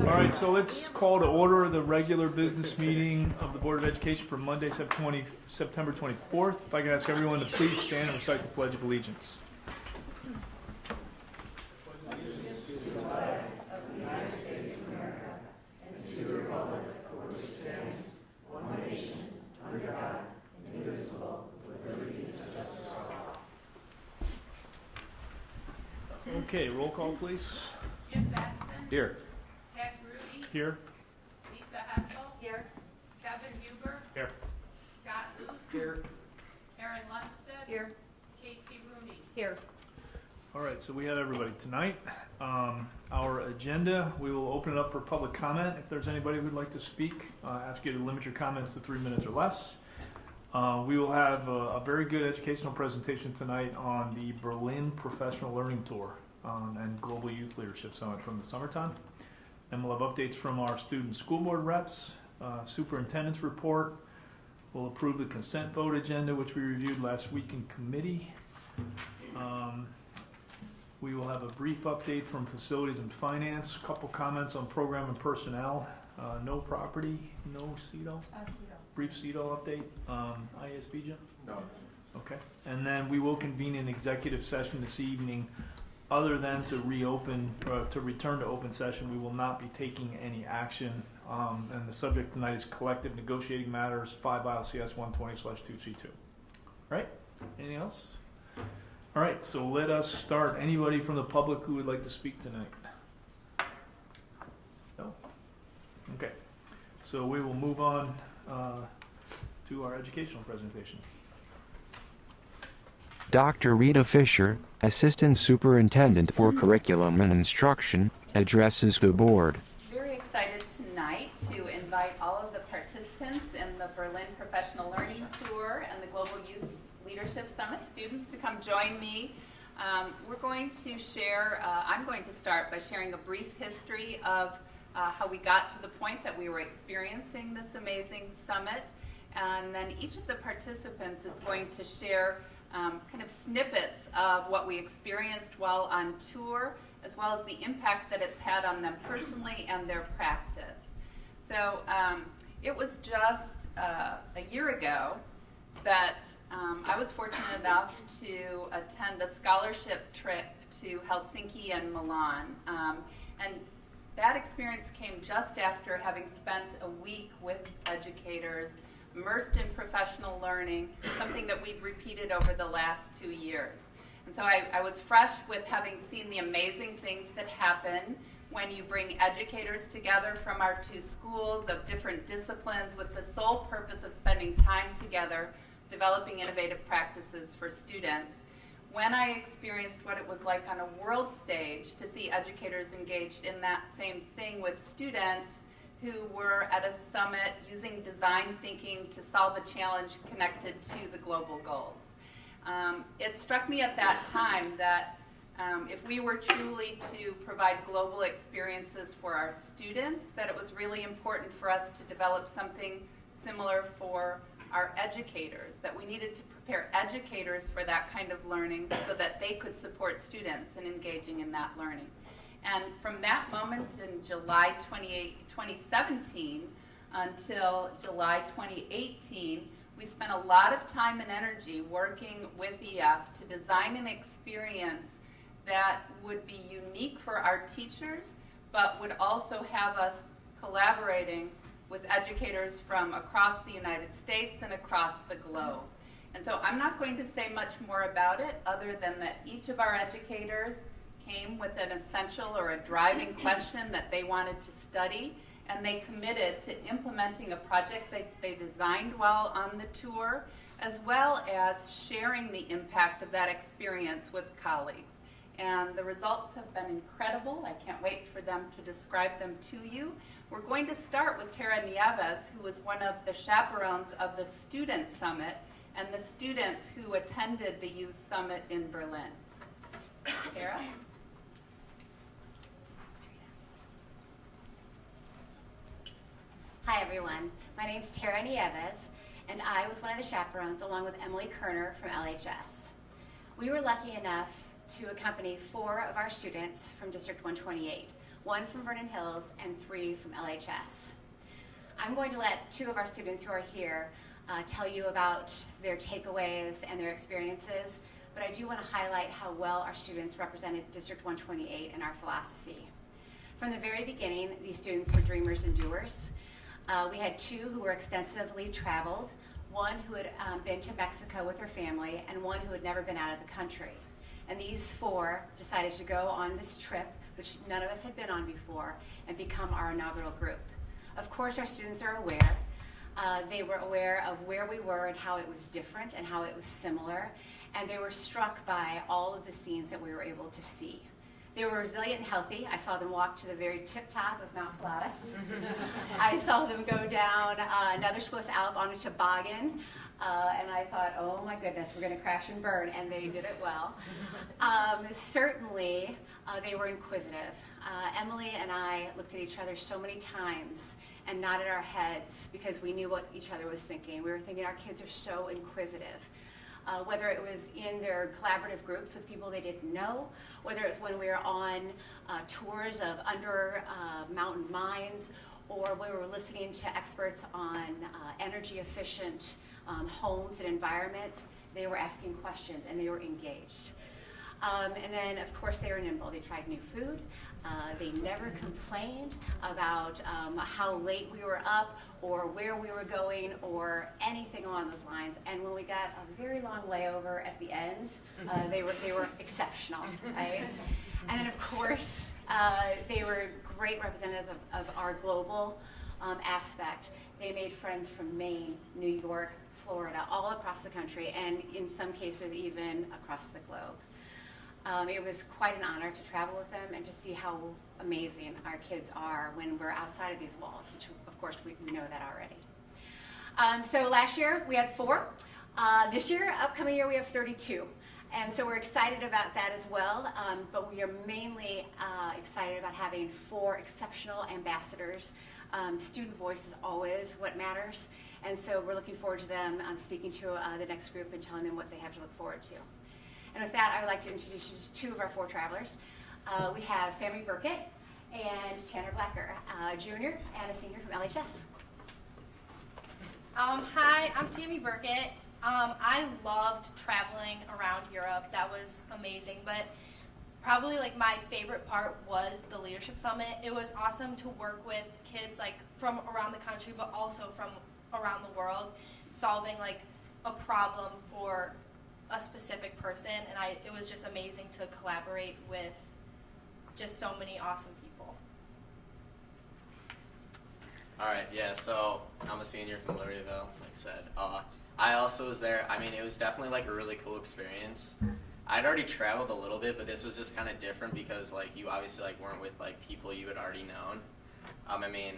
All right, so let's call to order the regular business meeting of the Board of Education for Monday, September 24th. If I can ask everyone to please stand and recite the Pledge of Allegiance. Okay, roll call, please. Jim Benson. Here. Pat Rudy. Here. Lisa Hessel. Here. Kevin Huber. Here. Scott Luce. Here. Aaron Lundstedt. Here. Casey Rooney. Here. All right, so we have everybody tonight. Our agenda, we will open it up for public comment. If there's anybody who'd like to speak, ask you to limit your comments to 3 minutes or less. We will have a very good educational presentation tonight on the Berlin Professional Learning Tour and Global Youth Leadership Summit from the summertime. And we'll have updates from our student school board reps, superintendent's report. We'll approve the consent vote agenda, which we reviewed last week in committee. We will have a brief update from facilities and finance, a couple comments on program and personnel, no property, no CETO. Brief CETO update. ISB, Jim? No. Okay. And then we will convene an executive session this evening. Other than to reopen, to return to open session, we will not be taking any action. And the subject tonight is collective negotiating matters, 5 ILCS 120/2C2. Right? Anything else? All right, so let us start. Anybody from the public who would like to speak tonight? No? Okay. So we will move on to our educational presentation. Dr. Rita Fisher, Assistant Superintendent for Curriculum and Instruction, addresses the board. Very excited tonight to invite all of the participants in the Berlin Professional Learning Tour and the Global Youth Leadership Summit students to come join me. We're going to share, I'm going to start by sharing a brief history of how we got to the point that we were experiencing this amazing summit. And then each of the participants is going to share kind of snippets of what we experienced while on tour, as well as the impact that it's had on them personally and their practice. So it was just a year ago that I was fortunate enough to attend a scholarship trip to Helsinki and Milan. And that experience came just after having spent a week with educators immersed in professional learning, something that we've repeated over the last 2 years. And so I was fresh with having seen the amazing things that happen when you bring educators together from our 2 schools of different disciplines with the sole purpose of spending time together, developing innovative practices for students. When I experienced what it was like on a world stage to see educators engaged in that same thing with students who were at a summit using design thinking to solve a challenge connected to the global goals. It struck me at that time that if we were truly to provide global experiences for our students, that it was really important for us to develop something similar for our educators, that we needed to prepare educators for that kind of learning so that they could support students in engaging in that learning. And from that moment in July 2017 until July 2018, we spent a lot of time and energy working with EF to design an experience that would be unique for our teachers, but would also have us collaborating with educators from across the United States and across the globe. And so I'm not going to say much more about it other than that each of our educators came with an essential or a driving question that they wanted to study, and they committed to implementing a project they designed while on the tour, as well as sharing the impact of that experience with colleagues. And the results have been incredible. I can't wait for them to describe them to you. We're going to start with Tara Nieves, who was one of the chaperones of the Student Summit and the students who attended the Youth Summit in Berlin. Tara? Hi everyone, my name is Tara Nieves, and I was one of the chaperones along with Emily Kerner from LHS. We were lucky enough to accompany 4 of our students from District 128, 1 from Vernon Hills, and 3 from LHS. I'm going to let 2 of our students who are here tell you about their takeaways and their experiences, but I do want to highlight how well our students represented District 128 and our philosophy. From the very beginning, these students were dreamers and doers. We had 2 who were extensively traveled, 1 who had been to Mexico with her family, and 1 who had never been out of the country. And these 4 decided to go on this trip, which none of us had been on before, and become our inaugural group. Of course, our students are aware. They were aware of where we were and how it was different and how it was similar, and they were struck by all of the scenes that we were able to see. They were resilient and healthy. I saw them walk to the very tip top of Mount Pilatus. I saw them go down another Swiss Alp on a toboggan, and I thought, oh my goodness, we're going to crash and burn, and they did it well. Certainly, they were inquisitive. Emily and I looked at each other so many times and nodded our heads because we knew what each other was thinking. We were thinking our kids are so inquisitive. Whether it was in their collaborative groups with people they didn't know, whether it's when we were on tours of under mountain mines, or when we were listening to experts on energy efficient homes and environments, they were asking questions and they were engaged. And then, of course, they were nimble. They tried new food. They never complained about how late we were up or where we were going or anything along those lines. And when we got a very long layover at the end, they were exceptional, right? And then, of course, they were great representatives of our global aspect. They made friends from Maine, New York, Florida, all across the country, and in some cases even across the globe. It was quite an honor to travel with them and to see how amazing our kids are when we're outside of these walls, which of course we know that already. So last year we had 4. This year, upcoming year, we have 32. And so we're excited about that as well, but we are mainly excited about having 4 exceptional ambassadors. Student voice is always what matters, and so we're looking forward to them speaking to the next group and telling them what they have to look forward to. And with that, I would like to introduce you to 2 of our 4 travelers. We have Sammy Burkett and Tanner Blacker, a junior and a senior from LHS. Hi, I'm Sammy Burkett. I loved traveling around Europe. That was amazing, but probably like my favorite part was the Leadership Summit. It was awesome to work with kids like from around the country, but also from around the world, solving like a problem for a specific person, and it was just amazing to collaborate with just so many awesome people. All right, yeah, so I'm a senior from Libertyville, like I said. I also was there. I mean, it was definitely like a really cool experience. I'd already traveled a little bit, but this was just kind of different because like you obviously like weren't with like people you had already known. I mean,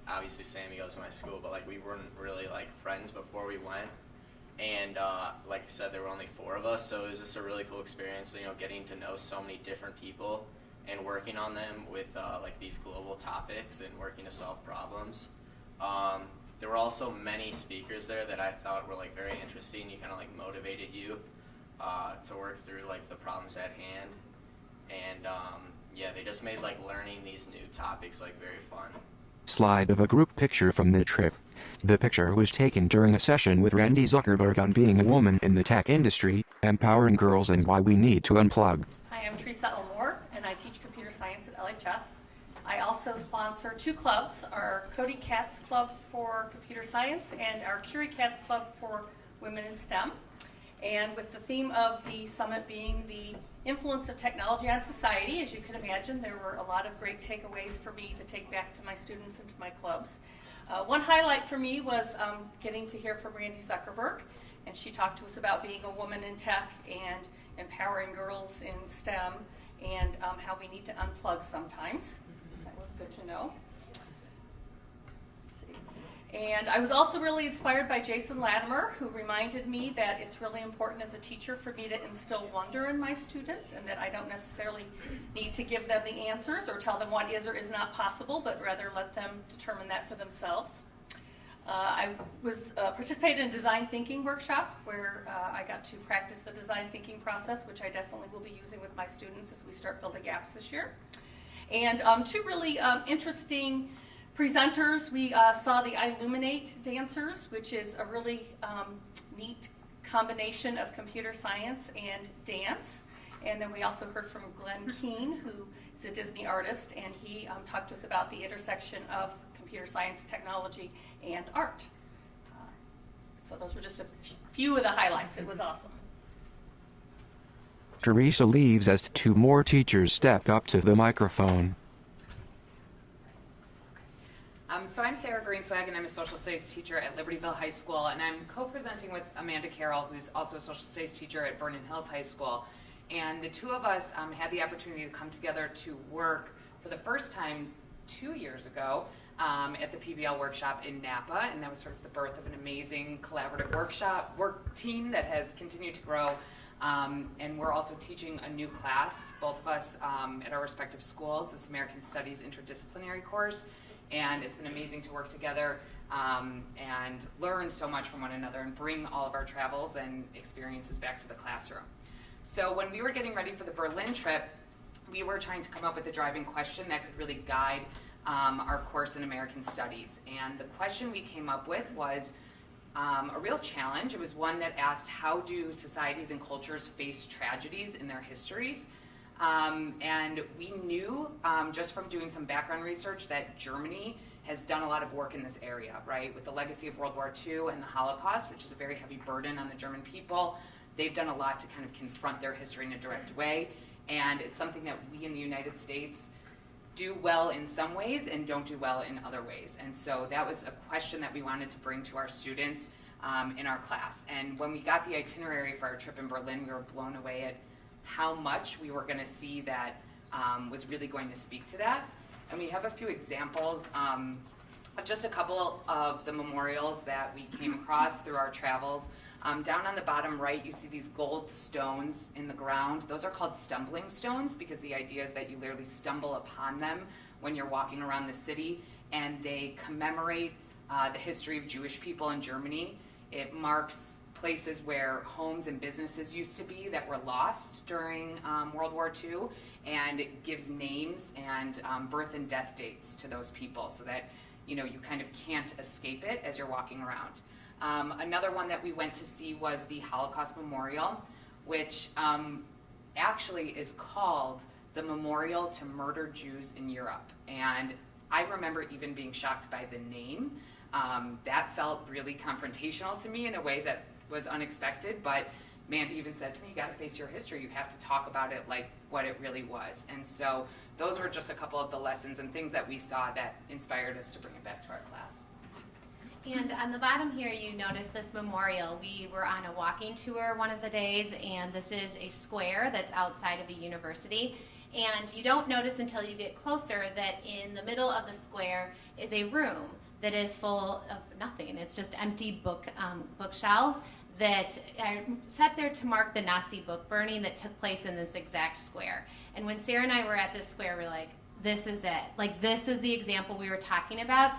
obviously Sammy goes to my school, but like we weren't really like friends before we went. And like I said, there were only 4 of us, so it was just a really cool experience, you know, getting to know so many different people and working on them with like these global topics and working to solve problems. There were also many speakers there that I thought were like very interesting. You kind of like motivated you to work through like the problems at hand. And yeah, they just made like learning these new topics like very fun. Slide of a group picture from the trip. The picture was taken during a session with Randy Zuckerberg on being a woman in the tech industry, empowering girls, and why we need to unplug. Hi, I'm Teresa Elmore, and I teach computer science at LHS. I also sponsor 2 clubs, our Cody Cats Club for computer science and our Curie Cats Club for women in STEM. And with the theme of the summit being the influence of technology on society, as you can imagine, there were a lot of great takeaways for me to take back to my students and to my clubs. One highlight for me was getting to hear from Randy Zuckerberg, and she talked to us about being a woman in tech and empowering girls in STEM and how we need to unplug sometimes. That was good to know. And I was also really inspired by Jason Latimer, who reminded me that it's really important as a teacher for me to instill wonder in my students and that I don't necessarily need to give them the answers or tell them what is or is not possible, but rather let them determine that for themselves. I participated in a design thinking workshop where I got to practice the design thinking process, which I definitely will be using with my students as we start building apps this year. And two really interesting presenters. We saw the Illuminate dancers, which is a really neat combination of computer science and dance. And then we also heard from Glenn Keane, who is a Disney artist, and he talked to us about the intersection of computer science, technology, and art. So those were just a few of the highlights. It was awesome. Teresa leaves as 2 more teachers step up to the microphone. So I'm Sarah Greenswag, and I'm a social studies teacher at Libertyville High School, and I'm co-presenting with Amanda Carroll, who's also a social studies teacher at Vernon Hills High School. And the two of us had the opportunity to come together to work for the first time 2 years ago at the PBL workshop in Napa, and that was sort of the birth of an amazing collaborative work team that has continued to grow. And we're also teaching a new class, both of us at our respective schools, this American Studies interdisciplinary course. And it's been amazing to work together and learn so much from one another and bring all of our travels and experiences back to the classroom. So when we were getting ready for the Berlin trip, we were trying to come up with a driving question that could really guide our course in American Studies. And the question we came up with was a real challenge. It was one that asked, how do societies and cultures face tragedies in their histories? And we knew just from doing some background research that Germany has done a lot of work in this area, right? With the legacy of World War II and the Holocaust, which is a very heavy burden on the German people. They've done a lot to kind of confront their history in a direct way. And it's something that we in the United States do well in some ways and don't do well in other ways. And so that was a question that we wanted to bring to our students in our class. And when we got the itinerary for our trip in Berlin, we were blown away at how much we were going to see that was really going to speak to that. And we have a few examples of just a couple of the memorials that we came across through our travels. Down on the bottom right, you see these gold stones in the ground. Those are called stumbling stones because the idea is that you literally stumble upon them when you're walking around the city, and they commemorate the history of Jewish people in Germany. It marks places where homes and businesses used to be that were lost during World War II, and it gives names and birth and death dates to those people so that you kind of can't escape it as you're walking around. Another one that we went to see was the Holocaust Memorial, which actually is called the Memorial to Murdered Jews in Europe. And I remember even being shocked by the name. That felt really confrontational to me in a way that was unexpected, but Mandy even said to me, you got to face your history. You have to talk about it like what it really was. And so those were just a couple of the lessons and things that we saw that inspired us to bring it back to our class. And on the bottom here, you notice this memorial. We were on a walking tour one of the days, and this is a square that's outside of a university. And you don't notice until you get closer that in the middle of the square is a room that is full of nothing. It's just empty bookshelves that are set there to mark the Nazi book burning that took place in this exact square. And when Sarah and I were at this square, we're like, this is it. Like, this is the example we were talking about.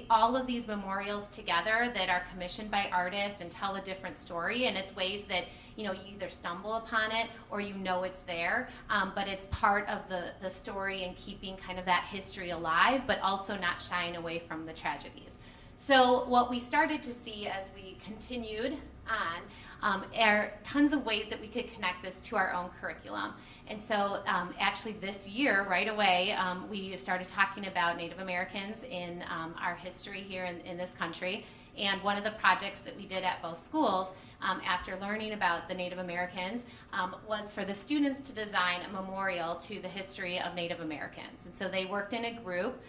All of these memorials together that are commissioned by artists and tell a different story, and it's ways that you either stumble upon it or it's there, but it's part of the story and keeping kind of that history alive, but also not shying away from the tragedies. So what we started to see as we continued on are tons of ways that we could connect this to our own curriculum. And so actually this year, right away, we started talking about Native Americans in our history here in this country. And one of the projects that we did at both schools after learning about the Native Americans was for the students to design a memorial to the history of Native Americans. And so they worked in a group.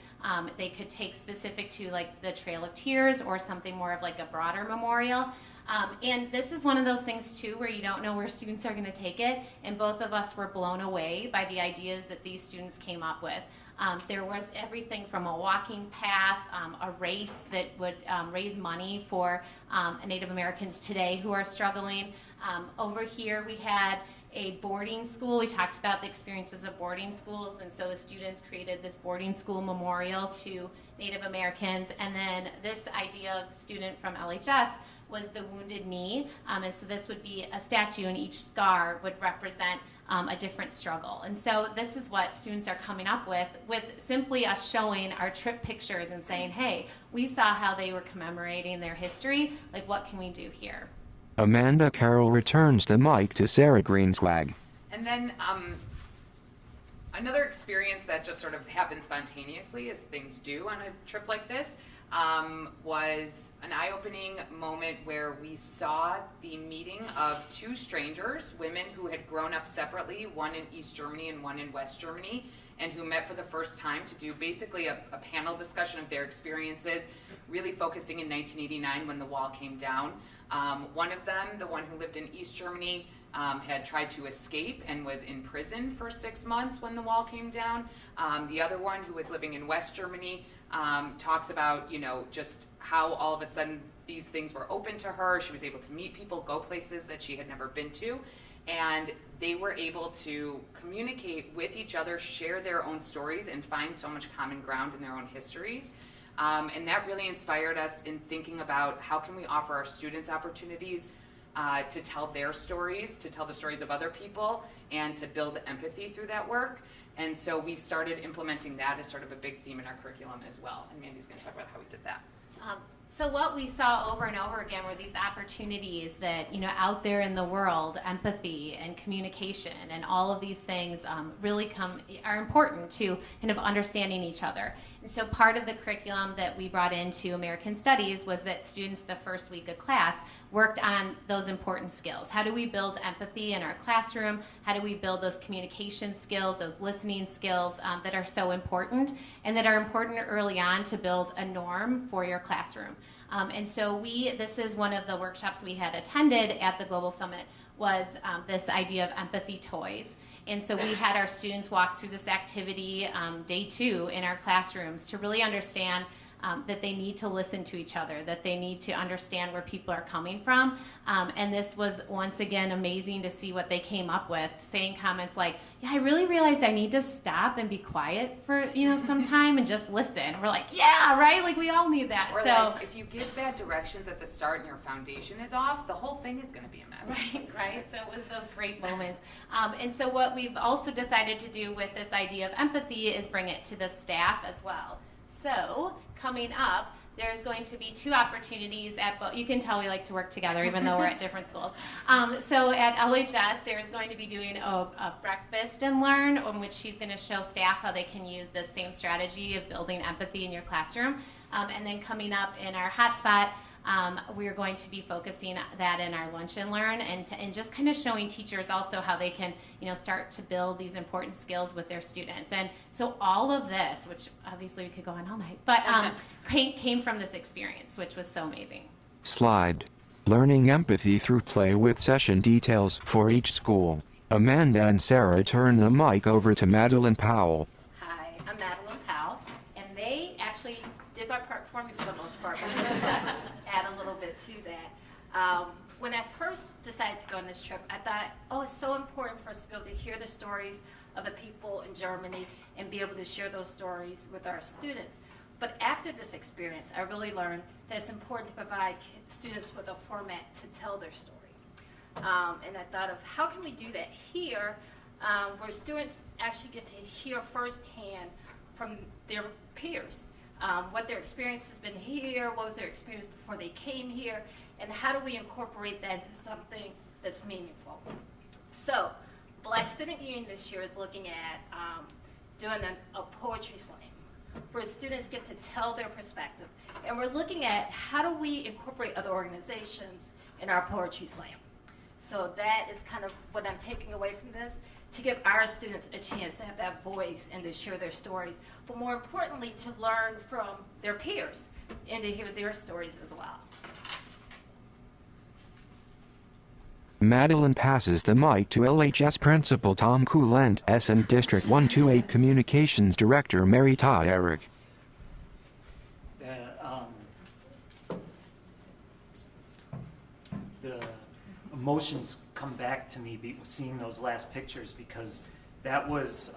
They could take specific to like the Trail of Tears or something more of like a broader memorial. And this is one of those things too where you don't know where students are going to take it, and both of us were blown away by the ideas that these students came up with. There was everything from a walking path, a race that would raise money for Native Americans today who are struggling. Over here we had a boarding school. We talked about the experiences of boarding schools, and so the students created this boarding school memorial to Native Americans. And then this idea of student from LHS was the Wounded Knee, and so this would be a statue, and each scar would represent a different struggle. And so this is what students are coming up with simply us showing our trip pictures and saying, hey, we saw how they were commemorating their history, like what can we do here? Amanda Carroll returns the mic to Sarah Greenswag. And then another experience that just sort of happened spontaneously, as things do on a trip like this, was an eye-opening moment where we saw the meeting of two strangers, women who had grown up separately, one in East Germany and one in West Germany, and who met for the first time to do basically a panel discussion of their experiences, really focusing in 1989 when the wall came down. One of them, the one who lived in East Germany, had tried to escape and was in prison for 6 months when the wall came down. The other one, who was living in West Germany, talks about, just how all of a sudden these things were open to her. She was able to meet people, go places that she had never been to, and they were able to communicate with each other, share their own stories, and find so much common ground in their own histories. And that really inspired us in thinking about how can we offer our students opportunities to tell their stories, to tell the stories of other people, and to build empathy through that work. And so we started implementing that as sort of a big theme in our curriculum as well. And Mandy's going to talk about how we did that. So what we saw over and over again were these opportunities that, out there in the world, empathy and communication and all of these things really are important to kind of understanding each other. And so part of the curriculum that we brought into American Studies was that students the first week of class worked on those important skills. How do we build empathy in our classroom? How do we build those communication skills, those listening skills that are so important and that are important early on to build a norm for your classroom? And so this is one of the workshops we had attended at the Global Summit was this idea of empathy toys. And so we had our students walk through this activity day 2 in our classrooms to really understand that they need to listen to each other, that they need to understand where people are coming from. And this was, once again, amazing to see what they came up with, saying comments like, yeah, I really realized I need to stop and be quiet for, some time and just listen. We're like, yeah, right? Like, we all need that. Or so, like, if you give bad directions at the start and your foundation is off, the whole thing is going to be a mess. Right. So it was those great moments. And so what we've also decided to do with this idea of empathy is bring it to the staff as well. So coming up, there's going to be 2 opportunities at both. You can tell we like to work together even though we're at different schools. So at LHS, Sarah's going to be doing a breakfast and learn, in which she's going to show staff how they can use the same strategy of building empathy in your classroom. And then coming up in our hotspot, we're going to be focusing that in our lunch and learn and just kind of showing teachers also how they can, start to build these important skills with their students. And so all of this, which obviously we could go on all night, but came from this experience, which was so amazing. Slide. Learning empathy through play with session details for each school. Amanda and Sarah turn the mic over to Madeline Powell. Hi, I'm Madeline Powell, and they actually did my part for me for the most part, but I'm going to add a little bit to that. When I first decided to go on this trip, I thought, it's so important for us to be able to hear the stories of the people in Germany and be able to share those stories with our students. But after this experience, I really learned that it's important to provide students with a format to tell their story. And I thought of how can we do that here, where students actually get to hear firsthand from their peers. What their experience has been here, what was their experience before they came here, and how do we incorporate that into something that's meaningful. So, Black Student Union this year is looking at doing a poetry slam, where students get to tell their perspective. And we're looking at how do we incorporate other organizations in our poetry slam. So that is kind of what I'm taking away from this, to give our students a chance to have that voice and to share their stories, but more importantly, to learn from their peers and to hear their stories as well. Madeline passes the mic to LHS Principal Tom Coulent and District 128 Communications Director Mary Todd Eric. The emotions come back to me seeing those last pictures, because that was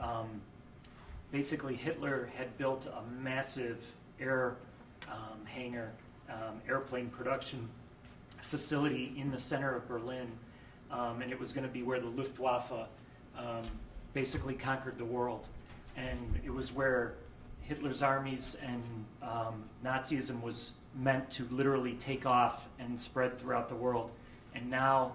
basically Hitler had built a massive hangar, airplane production facility in the center of Berlin, and it was going to be where the Luftwaffe basically conquered the world. And it was where Hitler's armies and Nazism was meant to literally take off and spread throughout the world. And now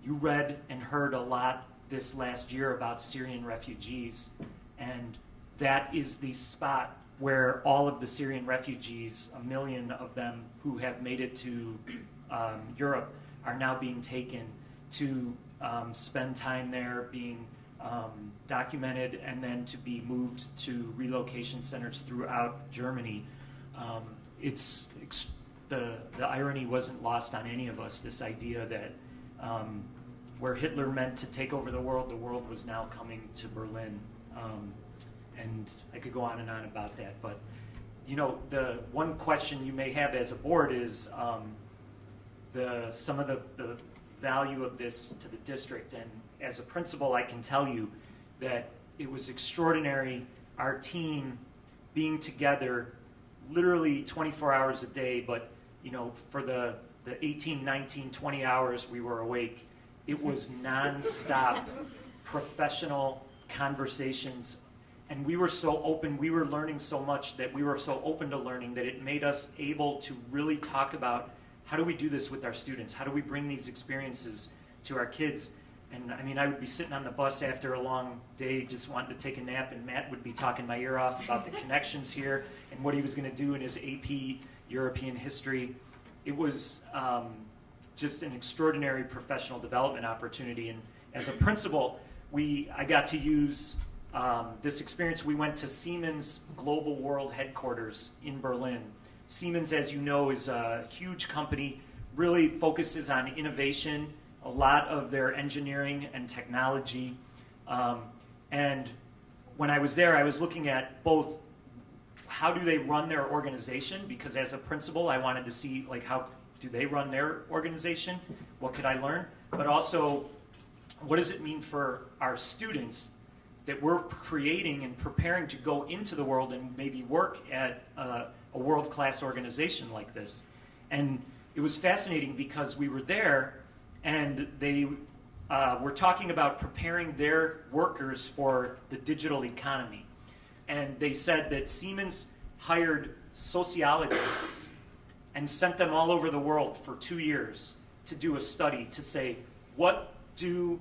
you read and heard a lot this last year about Syrian refugees, and that is the spot where all of the Syrian refugees, 1 million of them who have made it to Europe, are now being taken to spend time there, being documented, and then to be moved to relocation centers throughout Germany. The irony wasn't lost on any of us, this idea that where Hitler meant to take over the world was now coming to Berlin. And I could go on and on about that, but the one question you may have as a board is some of the value of this to the district. And as a principal, I can tell you that it was extraordinary, our team being together literally 24 hours a day, but for the 18, 19, 20 hours we were awake, it was nonstop professional conversations. And we were so open, we were learning so much that we were so open to learning that it made us able to really talk about how do we do this with our students? How do we bring these experiences to our kids? And I mean, I would be sitting on the bus after a long day just wanting to take a nap, and Matt would be talking my ear off about the connections here and what he was going to do in his AP European history. It was just an extraordinary professional development opportunity. And as a principal, I got to use this experience. We went to Siemens Global World Headquarters in Berlin. Siemens, as you know, is a huge company, really focuses on innovation, a lot of their engineering and technology. And when I was there, I was looking at both how do they run their organization, because as a principal, I wanted to see how do they run their organization, what could I learn, but also what does it mean for our students that we're creating and preparing to go into the world and maybe work at a world-class organization like this. And it was fascinating because we were there and they were talking about preparing their workers for the digital economy. And they said that Siemens hired sociologists and sent them all over the world for 2 years to do a study to say, what do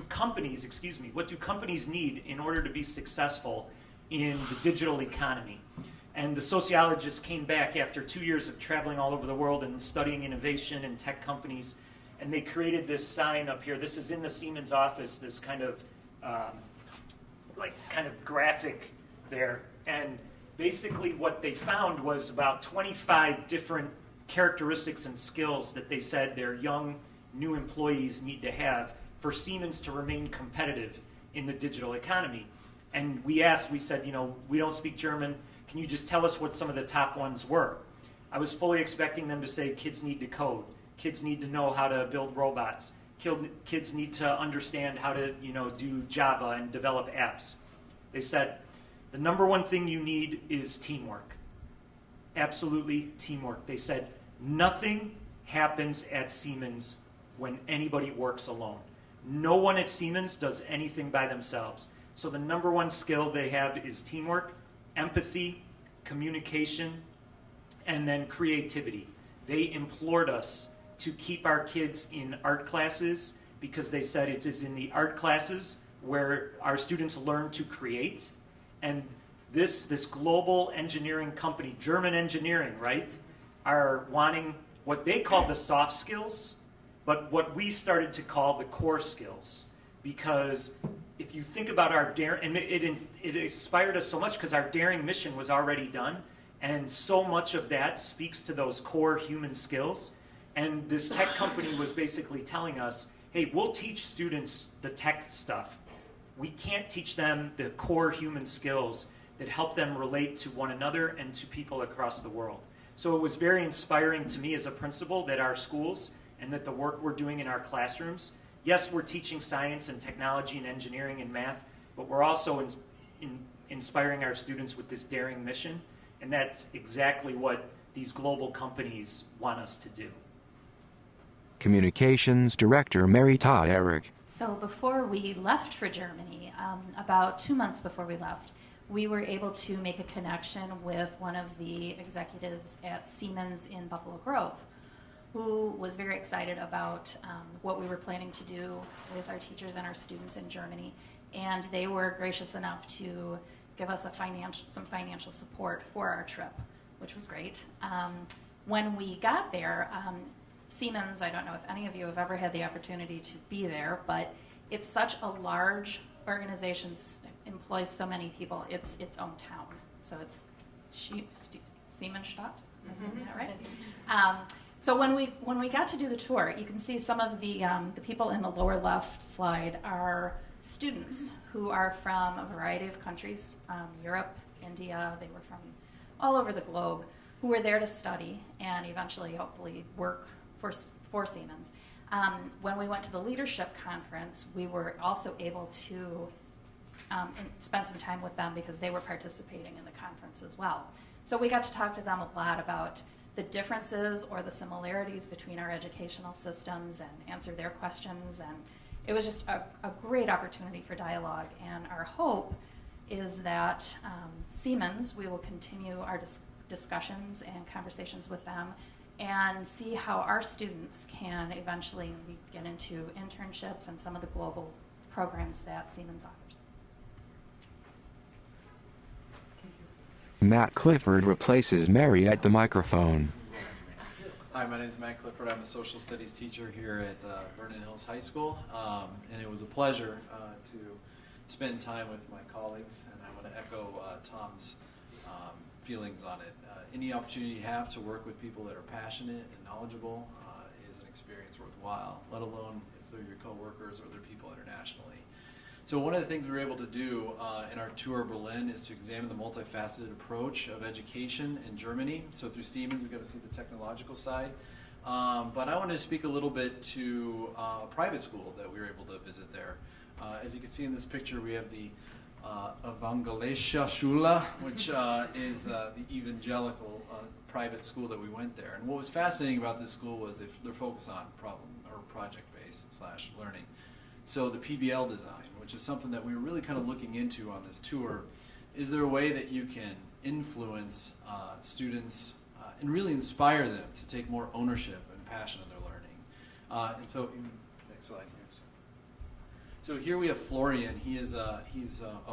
companies need in order to be successful in the digital economy? And the sociologists came back after 2 years of traveling all over the world and studying innovation and tech companies, and they created this sign up here. This is in the Siemens office, this kind of graphic there. And basically what they found was about 25 different characteristics and skills that they said their young new employees need to have for Siemens to remain competitive in the digital economy. And we said, we don't speak German. Can you just tell us what some of the top ones were? I was fully expecting them to say kids need to code. Kids need to know how to build robots. Kids need to understand how to, do Java and develop apps. They said, the number one thing you need is teamwork. Absolutely teamwork. They said, nothing happens at Siemens when anybody works alone. No one at Siemens does anything by themselves. So the number one skill they have is teamwork, empathy, communication, and then creativity. They implored us to keep our kids in art classes because they said it is in the art classes where our students learn to create. And this global engineering company, German engineering, right, are wanting what they call the soft skills, but what we started to call the core skills. Because if you think about our daring, and it inspired us so much because our daring mission was already done, and so much of that speaks to those core human skills. And this tech company was basically telling us, hey, we'll teach students the tech stuff. We can't teach them the core human skills that help them relate to one another and to people across the world. So it was very inspiring to me as a principal that our schools and that the work we're doing in our classrooms, yes, we're teaching science and technology and engineering and math, but we're also inspiring our students with this daring mission, and that's exactly what these global companies want us to do. Communications Director Mary Ta Eric. So before we left for Germany, about 2 months before we left, we were able to make a connection with one of the executives at Siemens in Buffalo Grove, who was very excited about what we were planning to do with our teachers and our students in Germany. And they were gracious enough to give us some financial support for our trip, which was great. When we got there, Siemens, I don't know if any of you have ever had the opportunity to be there, but it's such a large organization, employs so many people, it's its own town. So it's Siemensstadt, is that right? So when we got to do the tour, you can see some of the people in the lower left slide are students who are from a variety of countries, Europe, India, they were from all over the globe, who were there to study and eventually, hopefully, work for Siemens. When we went to the leadership conference, we were also able to spend some time with them because they were participating in the conference as well. So we got to talk to them a lot about the differences or the similarities between our educational systems and answer their questions. And it was just a great opportunity for dialogue. And our hope is that Siemens, we will continue our discussions and conversations with them and see how our students can eventually get into internships and some of the global programs that Siemens offers. Matt Clifford replaces Mary at the microphone. Hi, my name is Matt Clifford. I'm a social studies teacher here at Vernon Hills High School, and it was a pleasure to spend time with my colleagues, and I want to echo Tom's feelings on it. Any opportunity you have to work with people that are passionate and knowledgeable is an experience worthwhile, let alone if they're your coworkers or they're people internationally. So one of the things we were able to do in our tour of Berlin is to examine the multifaceted approach of education in Germany. So through Siemens, we got to see the technological side. But I want to speak a little bit to a private school that we were able to visit there. As you can see in this picture, we have the Evangelische Schule, which is the evangelical private school that we went there. And what was fascinating about this school was their focus on problem or project-based / learning. So the PBL design, which is something that we were really kind of looking into on this tour, is there a way that you can influence students and really inspire them to take more ownership and passion of their learning? And so, next slide here. So here we have Florian. He's a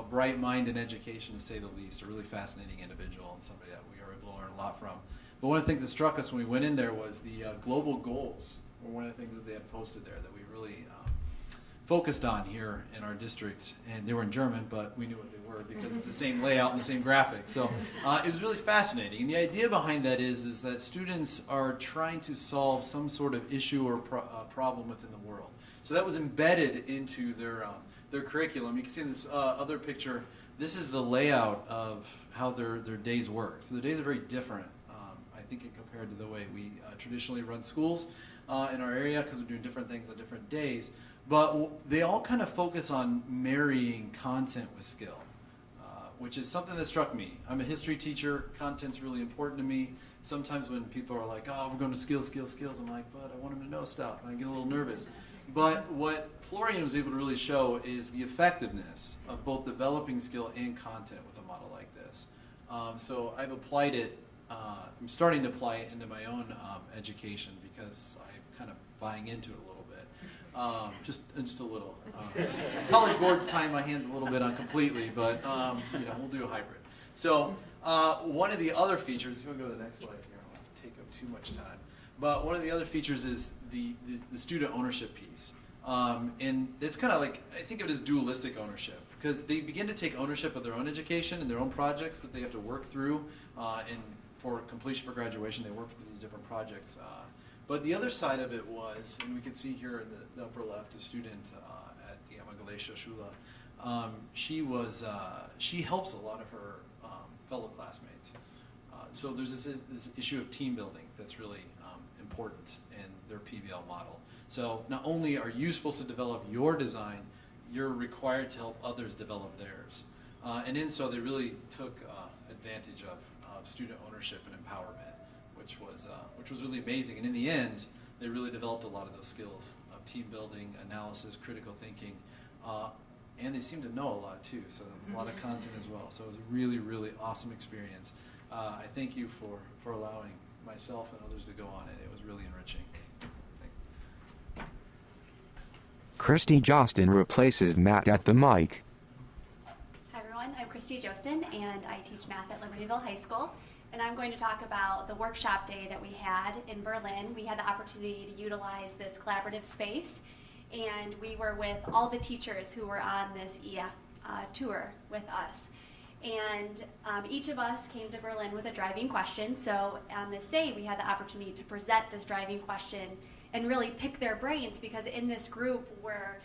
bright mind in education, to say the least, a really fascinating individual and somebody that we are able to learn a lot from. But one of the things that struck us when we went in there was the global goals were one of the things that they had posted there that we really focused on here in our district. And they were in German, but we knew what they were because it's the same layout and the same graphic. So it was really fascinating. And the idea behind that is that students are trying to solve some sort of issue or problem within the world. So that was embedded into their curriculum. You can see in this other picture, this is the layout of how their days work. So the days are very different, I think, compared to the way we traditionally run schools in our area, because we're doing different things on different days. But they all kind of focus on marrying content with skill, which is something that struck me. I'm a history teacher. Content's really important to me. Sometimes when people are like, oh, we're going to skills, I'm like, but I want them to know stuff, and I get a little nervous. But what Florian was able to really show is the effectiveness of both developing skill and content with a model like this. So I've applied it, I'm starting to apply it into my own education because I'm kind of buying into it a little bit. Just a little. College board's tying my hands a little bit on completely, but we'll do a hybrid. So one of the other features, if you'll go to the next slide here, I don't want to take up too much time. But one of the other features is the student ownership piece. And it's kind of like, I think of it as dualistic ownership, because they begin to take ownership of their own education and their own projects that they have to work through, and for completion for graduation, they work through these different projects. But the other side of it was, and we can see here in the upper left, a student at the Evangelische Schule. She helps a lot of her fellow classmates. So there's this issue of team building that's really important in their PBL model. So not only are you supposed to develop your design, you're required to help others develop theirs. And in so they really took advantage of student ownership and empowerment, which was really amazing. And in the end, they really developed a lot of those skills of team building, analysis, critical thinking, and they seem to know a lot too, so a lot of content as well. So it was a really, really awesome experience. I thank you for allowing myself and others to go on it. It was really enriching. Christy Jostin replaces Matt at the mic. Hi everyone, I'm Christy Jostin and I teach math at Libertyville High School, and I'm going to talk about the workshop day that we had in Berlin. We had the opportunity to utilize this collaborative space, and we were with all the teachers who were on this EF tour with us. And each of us came to Berlin with a driving question, so on this day we had the opportunity to present this driving question and really pick their brains, because in this group were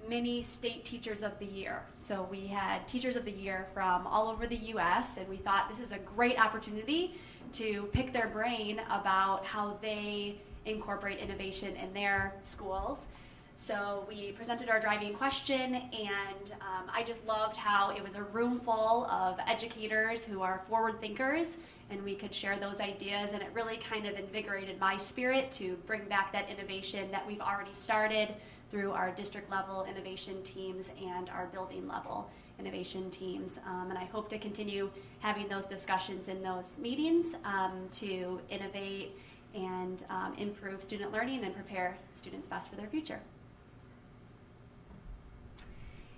many state teachers of the year. So we had teachers of the year from all over the US, and we thought this is a great opportunity to pick their brain about how they incorporate innovation in their schools. So we presented our driving question, and I just loved how it was a room full of educators who are forward thinkers, and we could share those ideas, and it really kind of invigorated my spirit to bring back that innovation that we've already started through our district level innovation teams and our building level innovation teams. And I hope to continue having those discussions in those meetings to innovate and improve student learning and prepare students best for their future.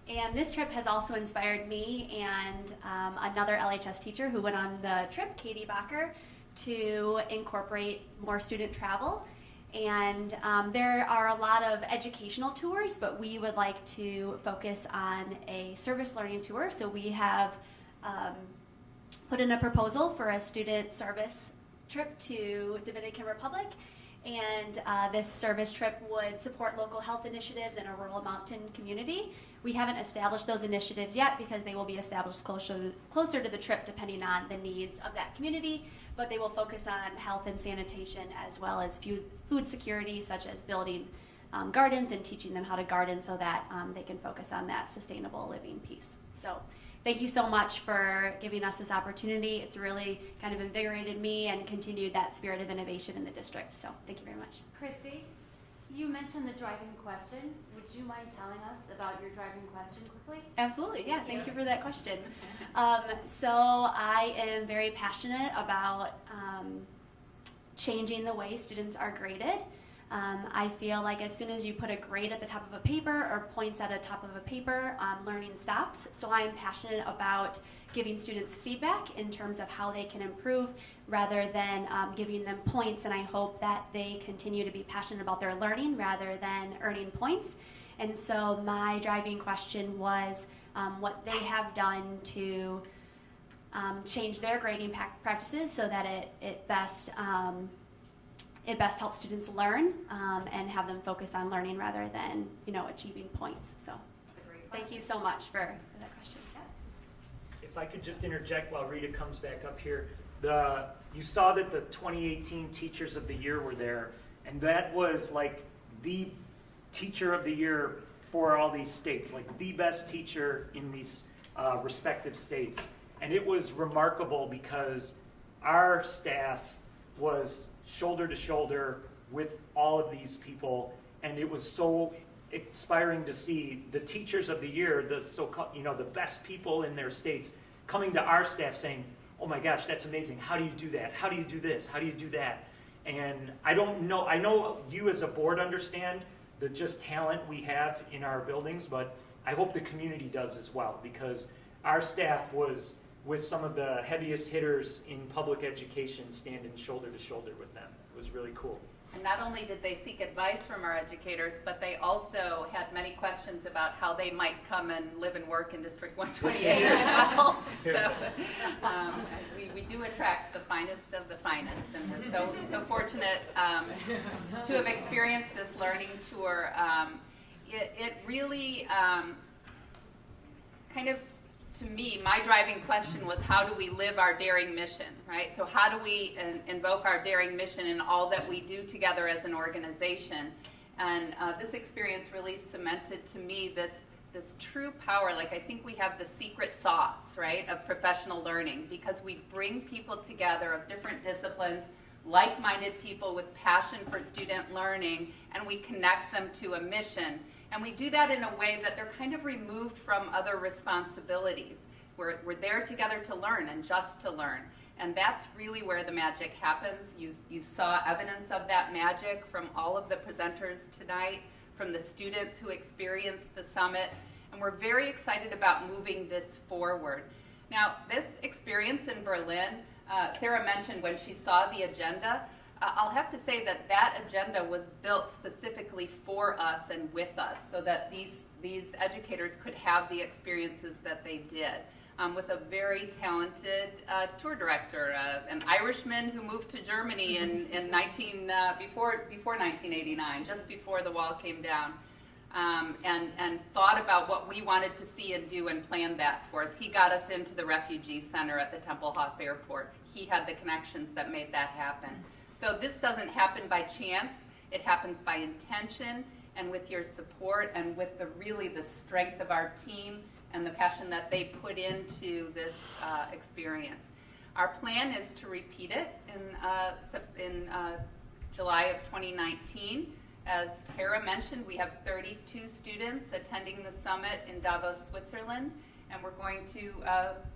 And this trip has also inspired me and another LHS teacher who went on the trip, Katie Bacher, to incorporate more student travel. And there are a lot of educational tours, but we would like to focus on a service learning tour. So we have put in a proposal for a student service trip to Dominican Republic. And this service trip would support local health initiatives in a rural mountain community. We haven't established those initiatives yet because they will be established closer to the trip depending on the needs of that community, but they will focus on health and sanitation as well as food security, such as building gardens and teaching them how to garden so that they can focus on that sustainable living piece. So thank you so much for giving us this opportunity. It's really kind of invigorated me and continued that spirit of innovation in the district. So thank you very much. Christy, you mentioned the driving question. Would you mind telling us about your driving question quickly? Absolutely, yeah, thank you for that question. So I am very passionate about changing the way students are graded. I feel like as soon as you put a grade at the top of a paper or points at the top of a paper, learning stops. So I am passionate about giving students feedback in terms of how they can improve rather than giving them points, and I hope that they continue to be passionate about their learning rather than earning points. And so my driving question was what they have done to change their grading practices so that it best helps students learn and have them focus on learning rather than achieving points. So thank you so much for that question. If I could just interject while Rita comes back up here. You saw that the 2018 Teachers of the Year were there, and that was like the Teacher of the Year for all these states, like the best teacher in these respective states. And it was remarkable because our staff was shoulder to shoulder with all of these people, and it was so inspiring to see the Teachers of the Year, the best people in their states, coming to our staff saying, "Oh my gosh, that's amazing! How do you do that? How do you do this? How do you do that?" And I know you as a board understand the just talent we have in our buildings, but I hope the community does as well, because our staff was with some of the heaviest hitters in public education, standing shoulder to shoulder with them. It was really cool. And not only did they seek advice from our educators, but they also had many questions about how they might come and live and work in District 128 as well. So we do attract the finest of the finest, and we're so fortunate to have experienced this learning tour. It really kind of, to me, my driving question was, how do we live our daring mission, right? So how do we invoke our daring mission in all that we do together as an organization? And this experience really cemented to me this true power. Like, I think we have the secret sauce, right, of professional learning, because we bring people together of different disciplines like-minded people with passion for student learning, and we connect them to a mission. And we do that in a way that they're kind of removed from other responsibilities. We're there together to learn and just to learn. And that's really where the magic happens. You saw evidence of that magic from all of the presenters tonight, from the students who experienced the summit, and we're very excited about moving this forward. Now, this experience in Berlin, Sarah mentioned when she saw the agenda, I'll have to say that that agenda was built specifically for us and with us so that these educators could have the experiences that they did. With a very talented tour director, an Irishman who moved to Germany before 1989, just before the wall came down, and thought about what we wanted to see and do and planned that for us. He got us into the refugee center at the Tempelhof Airport. He had the connections that made that happen. So this doesn't happen by chance. It happens by intention and with your support and with really the strength of our team and the passion that they put into this experience. Our plan is to repeat it in July of 2019. As Tara mentioned, we have 32 students attending the summit in Davos, Switzerland, and we're going to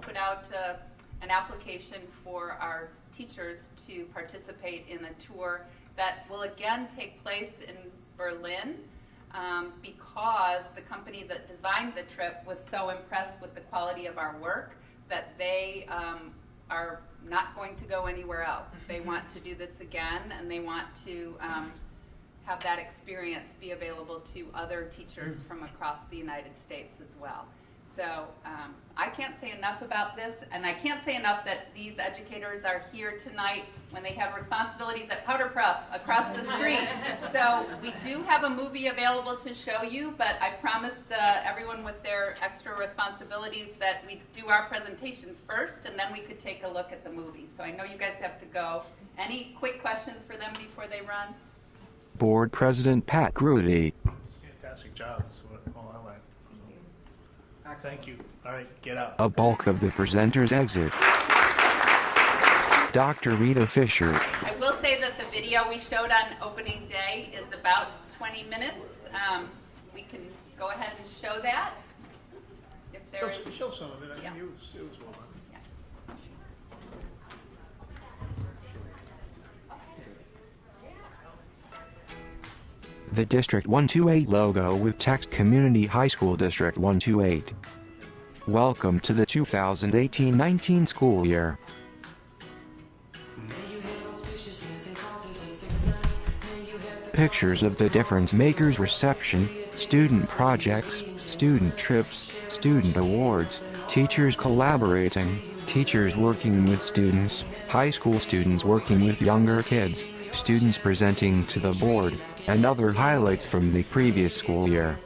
put out an application for our teachers to participate in a tour that will again take place in Berlin, because the company that designed the trip was so impressed with the quality of our work that they are not going to go anywhere else. They want to do this again, and they want to have that experience be available to other teachers from across the United States as well. So I can't say enough about this, and I can't say enough that these educators are here tonight when they have responsibilities at Powder Puff across the street. So we do have a movie available to show you, but I promised everyone with their extra responsibilities that we'd do our presentation first, and then we could take a look at the movie. So I know you guys have to go. Any quick questions for them before they run? Board President Pat Grudy. Fantastic job. That's all I like. Thank you. All right, get out. A bulk of the presenters exit. Dr. Rita Fisher. I will say that the video we showed on opening day is about 20 minutes. We can go ahead and show that. If there is... Show some of it. I think it was well done. The District 128 logo with text Community High School District 128. Welcome to the 2018-19 school year. Pictures of the difference makers reception, student projects, student trips, student awards, teachers collaborating, teachers working with students, high school students working with younger kids, students presenting to the board, and other highlights from the previous school year.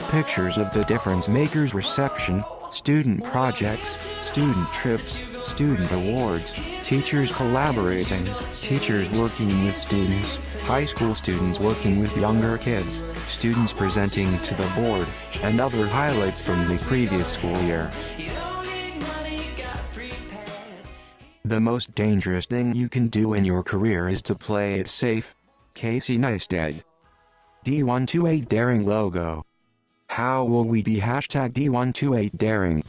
Pictures of the difference makers reception, student projects, student trips, student awards, teachers collaborating, teachers working with students, high school students working with younger kids, students presenting to the board, and other highlights from the previous school year. The most dangerous thing you can do in your career is to play it safe. Casey Neistat. D128 Daring logo. How will we be #D128 Daring?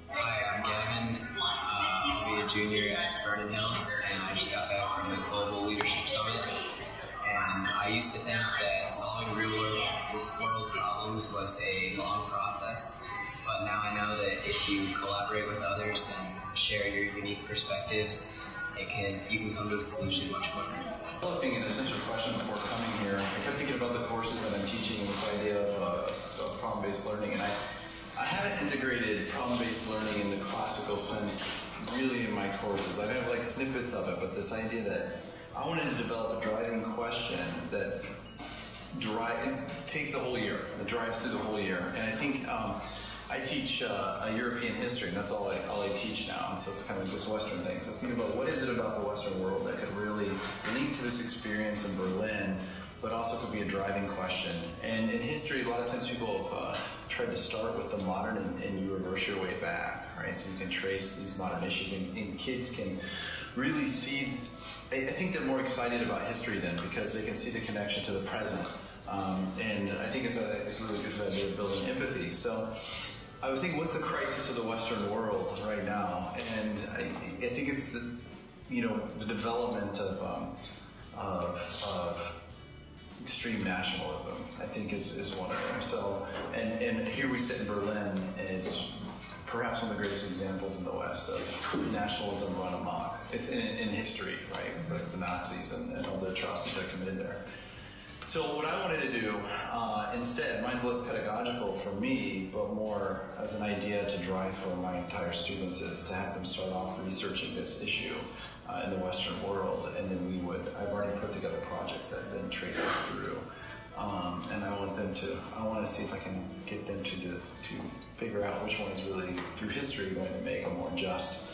Hi, I'm Gavin. I'll be a junior at Vernon Hills, and I just got back from the Global Leadership Summit. And I used to think that solving real-world problems was a long process, but now I know that if you collaborate with others and share your unique perspectives, you can come to a solution much quicker. Developing an essential question before coming here, I kept thinking about the courses that I'm teaching and this idea of problem-based learning, and I haven't integrated problem-based learning in the classical sense really in my courses. I have like snippets of it, but this idea that I wanted to develop a driving question that takes the whole year, that drives through the whole year, and I think I teach a European history, and that's all I teach now, and so it's kind of this Western thing. So I was thinking about what is it about the Western world that could really link to this experience in Berlin but also could be a driving question. And in history, a lot of times people have tried to start with the modern and you reverse your way back, right? So you can trace these modern issues, and kids can really see. I think they're more excited about history then because they can see the connection to the present. And I think it's a really good idea of building empathy. So I was thinking, what's the crisis of the Western world right now? And I think it's the development of extreme nationalism, I think is one of them. So, and here we sit in Berlin as perhaps one of the greatest examples in the West of nationalism run amok. It's in history, right? Like the Nazis and all the atrocities that committed there. So what I wanted to do instead, mine's less pedagogical for me, but more as an idea to drive for my entire students, is to have them start off researching this issue in the Western world, and then I've already put together projects that then trace us through. And I want to see if I can get them to figure out which one is really, through history, going to make a more just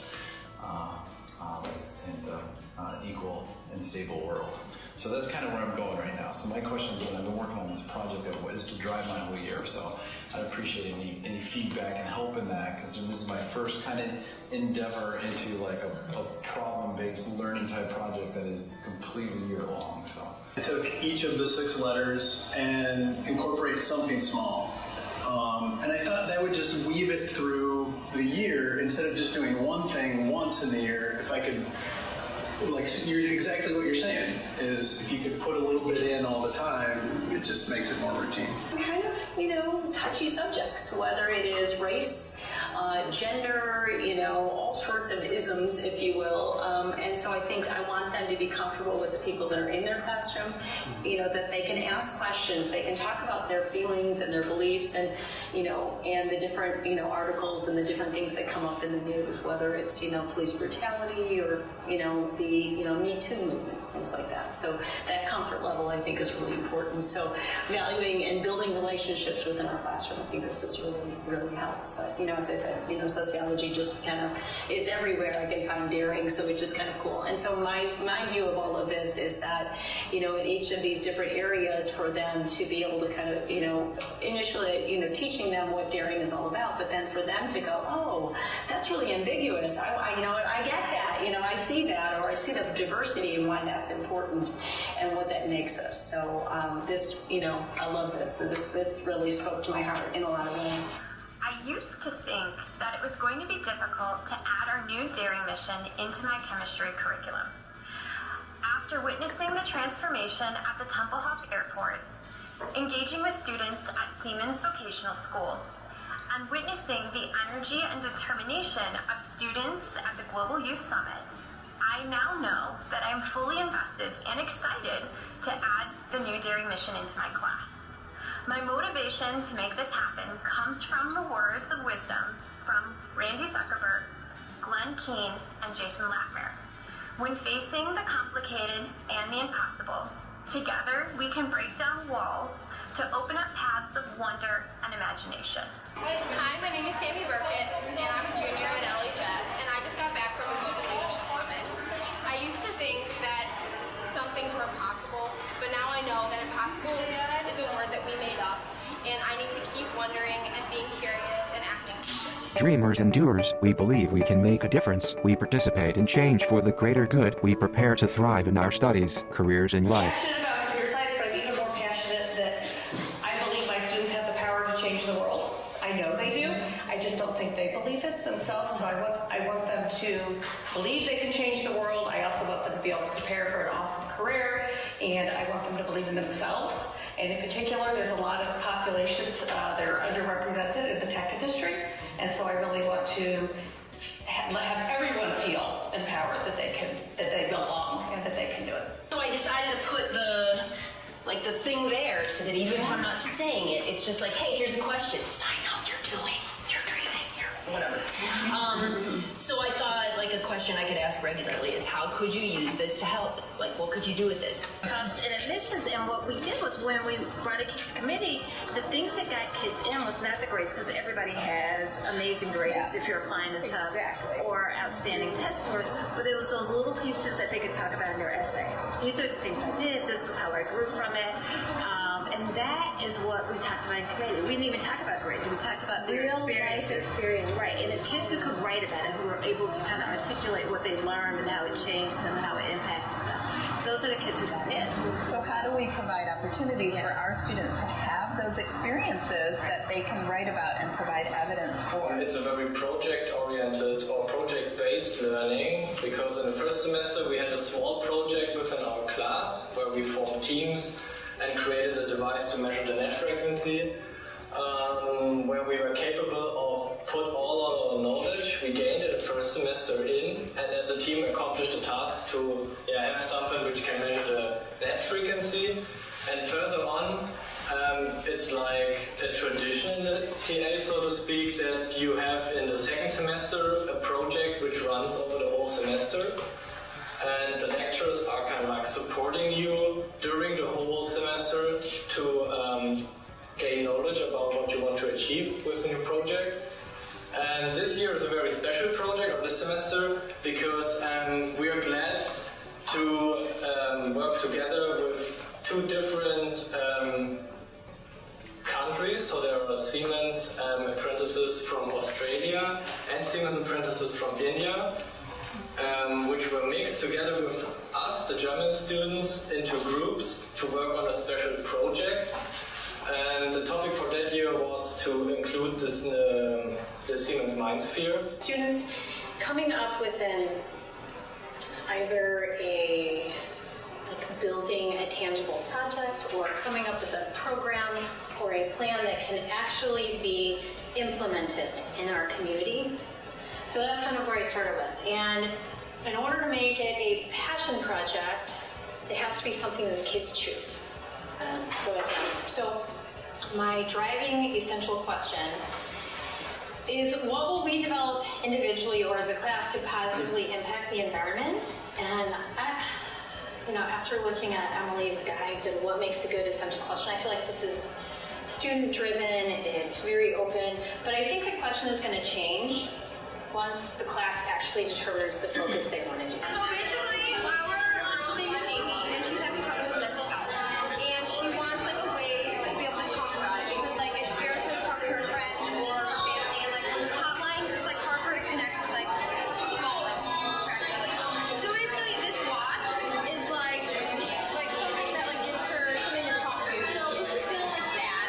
and equal and stable world. So that's kind of where I'm going right now. So my question is, I've been working on this project is to drive my whole year. So I'd appreciate any feedback and help in that, because this is my first kind of endeavor into like a problem-based learning type project that is completely year-long. So I took each of the 6 letters and incorporated something small. And I thought that would just weave it through the year instead of just doing one thing once in the year. If I could, exactly what you're saying, is if you could put a little bit in all the time, it just makes it more routine. Kind of, touchy subjects, whether it is race, gender, all sorts of isms, if you will. And so I think I want them to be comfortable with the people that are in their classroom, that they can ask questions, they can talk about their feelings and their beliefs and the different, articles and the different things that come up in the news, whether it's, police brutality or, the Me Too movement, things like that. So that comfort level, I think, is really important. So valuing and building relationships within our classroom, I think this is really, really helps. But, as I said, sociology just kind of, it's everywhere. I can find daring, so it's just kind of cool. And so my view of all of this is that, in each of these different areas, for them to be able to kind of, initially, teaching them what daring is all about, but then for them to go, oh, that's really ambiguous. I get that. I see that, or I see the diversity and why that's important and what that makes us. So this, I love this. This really spoke to my heart in a lot of ways. I used to think that it was going to be difficult to add our new daring mission into my chemistry curriculum. After witnessing the transformation at the Tempelhof Airport, engaging with students at Siemens Vocational School, and witnessing the energy and determination of students at the Global Youth Summit, I now know that I am fully invested and excited to add the new daring mission into my class. My motivation to make this happen comes from the words of wisdom from Randy Zuckerberg, Glenn Keane, and Jason Latmer. When facing the complicated and the impossible, together we can break down walls to open up paths of wonder and imagination. Hi, my name is Sammy Burkett, and I'm a junior at LHS, and I just got back from the Global Leadership Summit. I used to think that some things were impossible, but now I know that impossible is a word that we made up, and I need to keep wondering and being curious and asking questions. Dreamers and doers, we believe we can make a difference. We participate in change for the greater good. We prepare to thrive in our studies, careers, and life. Passionate about computer science, but I'm even more passionate that I believe my students have the power to change the world. I know they do. I just don't think they believe it themselves. So I want them to believe they can change the world. I also want them to be able to prepare for an awesome career, and I want them to believe in themselves. And in particular, there's a lot of populations that are underrepresented in the tech industry, and so I really want to have everyone feel empowered that they belong and that they can do it. So I decided to put the thing there so that even if I'm not saying it, it's just like, hey, here's a question. Sign up, you're doing, you're dreaming, you're whatever. So I thought like a question I could ask regularly is, how could you use this to help? Like, what could you do with this? Cuffs and admissions, and what we did was when we brought it to committee, the things that got kids in was not the grades, because everybody has amazing grades if you're applying to Tufts or outstanding test scores, but it was those little pieces that they could talk about in their essay. these are the things I did, this is how I grew from it. And that is what we talked about in committee. We didn't even talk about grades, we talked about their Real life experiences. experience. Right, and the kids who could write about it, who were able to kind of articulate what they learned and how it changed them and how it impacted them. Those are the kids who got in. So how do we provide opportunities for our students to have those experiences that they can write about and provide evidence for? It's a very project-oriented or project-based learning, because in the first semester we had a small project within our class where we formed teams and created a device to measure the net frequency, where we were capable of put all our knowledge we gained in the first semester in, and as a team accomplished the task to have something which can measure the net frequency. And further on, it's like a tradition in the TA, so to speak, that you have in the second semester a project which runs over the whole semester. And the lecturers are kind of like supporting you during the whole semester to gain knowledge about what you want to achieve within your project. And this year is a very special project of this semester, because we are glad to work together with two different countries. So there are Siemens apprentices from Australia and Siemens apprentices from India, which were mixed together with us, the German students, into groups to work on a special project. And the topic for that year was to include this the Siemens MindSphere. Students coming up with either building a tangible project, or coming up with a program or a plan that can actually be implemented in our community. So that's kind of where I started with. And in order to make it a passion project, it has to be something that the kids choose. So that's why. So my driving essential question is, what will we develop individually or as a class to positively impact the environment? And after looking at Emily's guides and what makes a good essential question, I feel like this is student-driven, it's very open, but I think the question is going to change once the class actually determines the focus they want to do. So basically, our girl's name is Amy, and she's having trouble with mental health. And she wants a way to be able to talk about it, because it scares her to talk to her friends or her family, and hotlines, it's hard for her to connect with people practically. So basically, this watch is something that gives her something to talk to. So if she's feeling sad,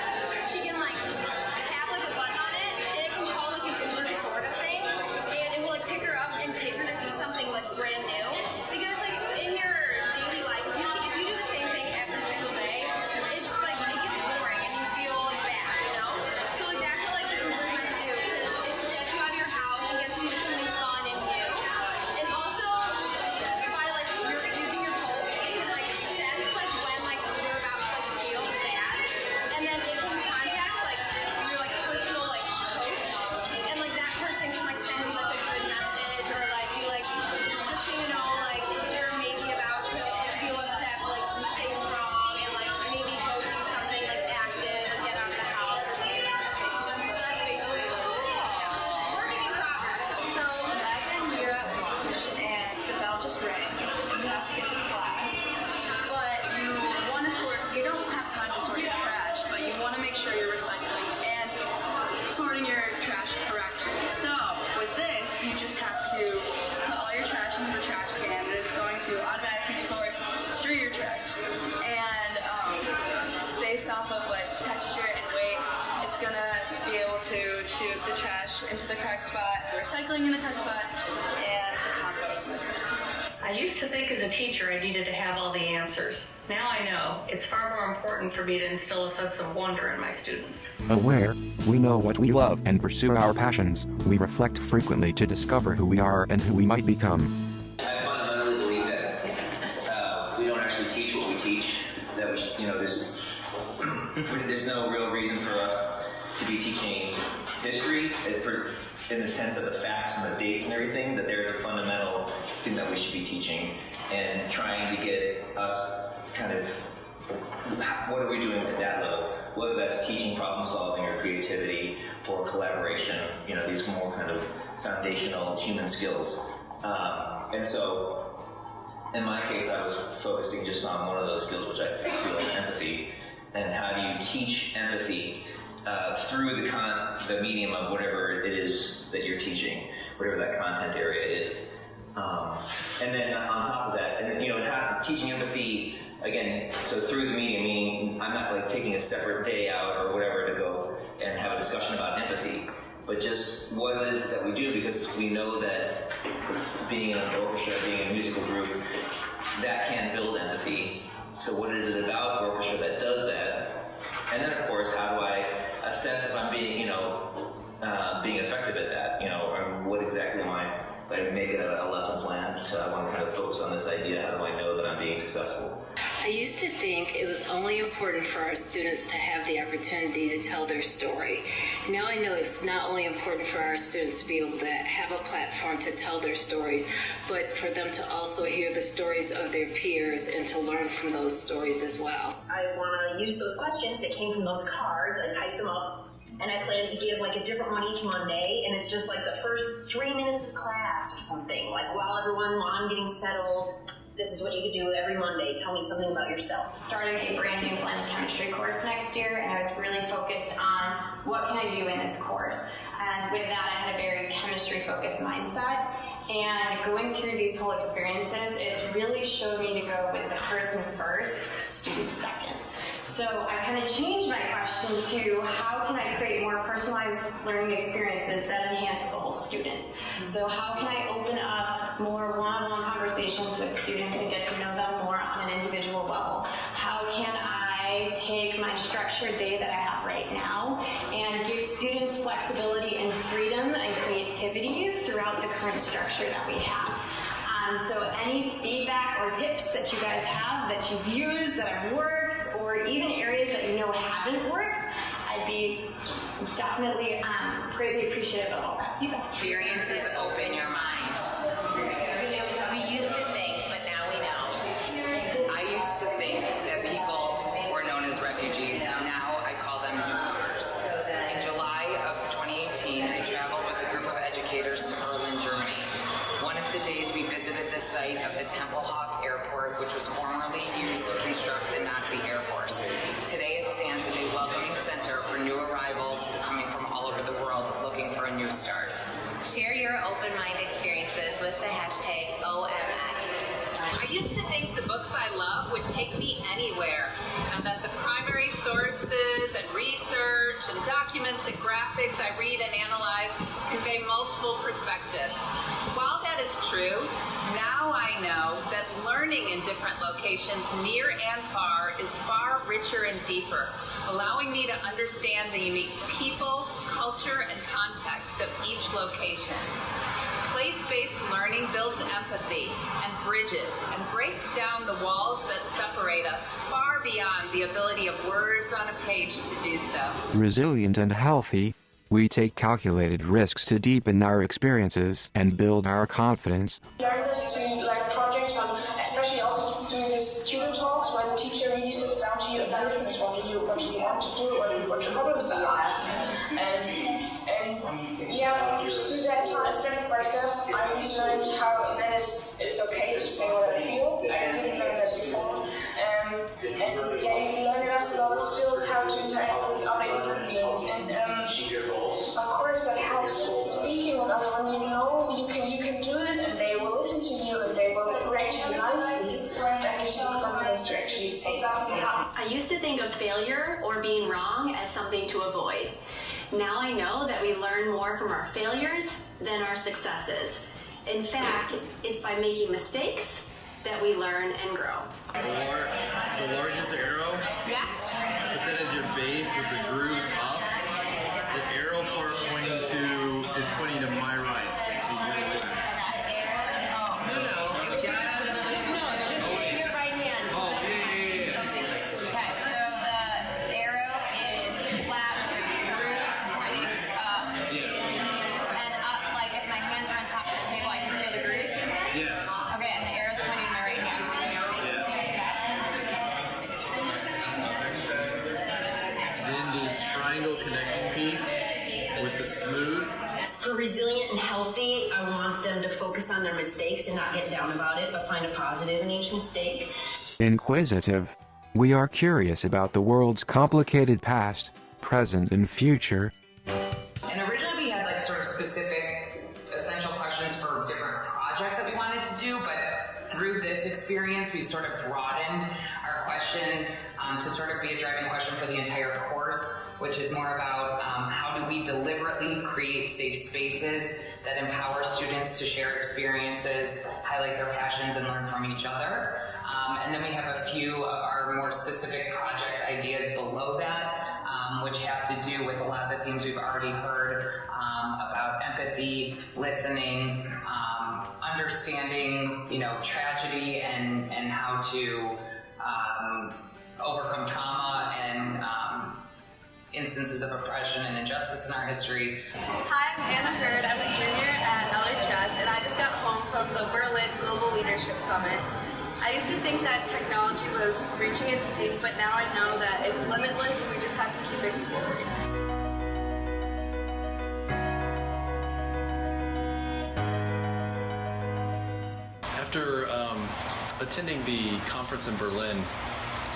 she can tap a button on it, and it can call an Uber sort of thing, and it will pick her up and take her to do something brand new. Because in your daily life, if you do the same thing every single day, it's it gets boring and you feel bad, So that's what the Uber is meant to do, because it gets you out of your house and gets you to do something fun and new. And also, by you're using your pulse, it can sense when you're about to feel sad, and then it can contact your personal coach, and that person can send you a good message, or be just so you know you're maybe about to feel upset, but stay strong, and maybe go do something active and get out of the house or something. So that's basically working in progress. So imagine you're at lunch and the bell just rang. You have to get to class, but you don't have time to sort your trash, but you want to make sure you're recycling and sorting your trash correctly. So with this, you just have to put all your trash into the trash can, and it's going to automatically sort through your trash. And based off of texture and weight, it's gonna be able to shoot the trash into the correct spot, the recycling in the correct spot, and the compost in the correct spot. I used to think as a teacher I needed to have all the answers. Now I know it's far more important for me to instill a sense of wonder in my students. Aware, we know what we love and pursue our passions. We reflect frequently to discover who we are and who we might become. I fundamentally believe that we don't actually teach what we teach. That there's no real reason for us to be teaching history in the sense of the facts and the dates and everything. That there's a fundamental thing that we should be teaching, and trying to get us kind of, what are we doing at that level? Whether that's teaching problem solving or creativity or collaboration, these more kind of foundational human skills. And so in my case, I was focusing just on one of those skills, which I feel is empathy. And how do you teach empathy through the medium of whatever it is that you're teaching, whatever that content area is. And then on top of that, and teaching empathy, again, so through the medium, meaning I'm not like taking a separate day out or whatever to go and have a discussion about empathy, but just what it is that we do, because we know that being in an orchestra, being in a musical group, that can build empathy. So what is it about orchestra that does that? And then, of course, how do I assess if I'm being, being effective at that? Or what exactly am I? Like, make it a lesson plan. So I want to kind of focus on this idea. How do I know that I'm being successful? I used to think it was only important for our students to have the opportunity to tell their story. Now I know it's not only important for our students to be able to have a platform to tell their stories, but for them to also hear the stories of their peers and to learn from those stories as well. I want to use those questions that came from those cards. I type them up. And I plan to give like a different one each Monday, and it's just like the first 3 minutes of class or something. Like while I'm getting settled, this is what you could do every Monday. Tell me something about yourself. Starting a brand new blended chemistry course next year, and I was really focused on what can I do in this course. And with that, I had a very chemistry-focused mindset. And going through these whole experiences, it's really showed me to go with the person first, student second. So I kind of changed my question to how can I create more personalized learning experiences that enhance the whole student? So how can I open up more one-on-one conversations with students and get to know them more on an individual level? How can I take my structured day that I have right now and give students flexibility and freedom and creativity throughout the current structure that we have? So any feedback or tips that you guys have that you've used, that have worked, or even areas that you know haven't worked, I'd be definitely greatly appreciative of all that feedback. Experiences open your mind. We used to think, but now we know. I used to think that people were known as refugees. Now I call them newcomers. In July of 2018, I traveled with a group of educators to Berlin, Germany. One of the days we visited the site of the Tempelhof Airport, which was formerly used to construct the Nazi Air Force. Today it stands as a welcoming center for new arrivals coming from all over the world looking for a new start. Share your open mind experiences with the hashtag OMX. I used to think the books I love would take me anywhere, and that the primary sources and research and documents and graphics I read and analyze convey multiple perspectives. While that is true, now I know that learning in different locations near and far is far richer and deeper, allowing me to understand the unique people, culture, and context of each location. Place-based learning builds empathy and bridges and breaks down the walls that separate us far beyond the ability of words on a page to do so. Resilient and healthy, we take calculated risks to deepen our experiences and build our confidence. Learn this to like projects, but especially also doing the student talks where the teacher really sits down to you and listens what do you want to do, what problems do you have, and yeah, just do that step by step. I really learned how that it's okay to say what I feel. I didn't learn that before, and yeah, you learn a lot of skills how to interact with other human beings, and of course that helps speaking with other women. You can do this, and they will listen to you, and they will correct you nicely. That gives you the confidence to actually say something. I used to think of failure or being wrong as something to avoid. Now I know that we learn more from our failures than our successes. In fact, it's by making mistakes that we learn and grow. The largest arrow, yeah. Put that as your base with the grooves up. The arrow part pointing to is pointing to my right. So you're left. Just your right hand. Oh, yeah. Okay, so the arrow is flat with the grooves pointing up. Yes. And up, like if my hands are on top of the table, I can feel the grooves? Yes. Okay, and the arrow's pointing to my right hand. Yes. Then the triangle connecting piece with the smooth. For resilient and healthy, I want them to focus on their mistakes and not get down about it, but find a positive in each mistake. Inquisitive. We are curious about the world's complicated past, present, and future. And originally we had like sort of specific essential questions for different projects that we wanted to do, but through this experience we've sort of broadened our question to sort of be a driving question for the entire course, which is more about how do we deliberately create safe spaces that empower students to share experiences, highlight their passions, and learn from each other. And then we have a few of our more specific project ideas below that, which have to do with a lot of the themes we've already heard about empathy, listening, understanding, tragedy and how to overcome trauma and instances of oppression and injustice in our history. Hi, I'm Anna Hurd. I'm a junior at LHS, and I just got home from the Berlin Global Leadership Summit. I used to think that technology was reaching its peak, but now I know that it's limitless and we just have to keep exploring. After attending the conference in Berlin,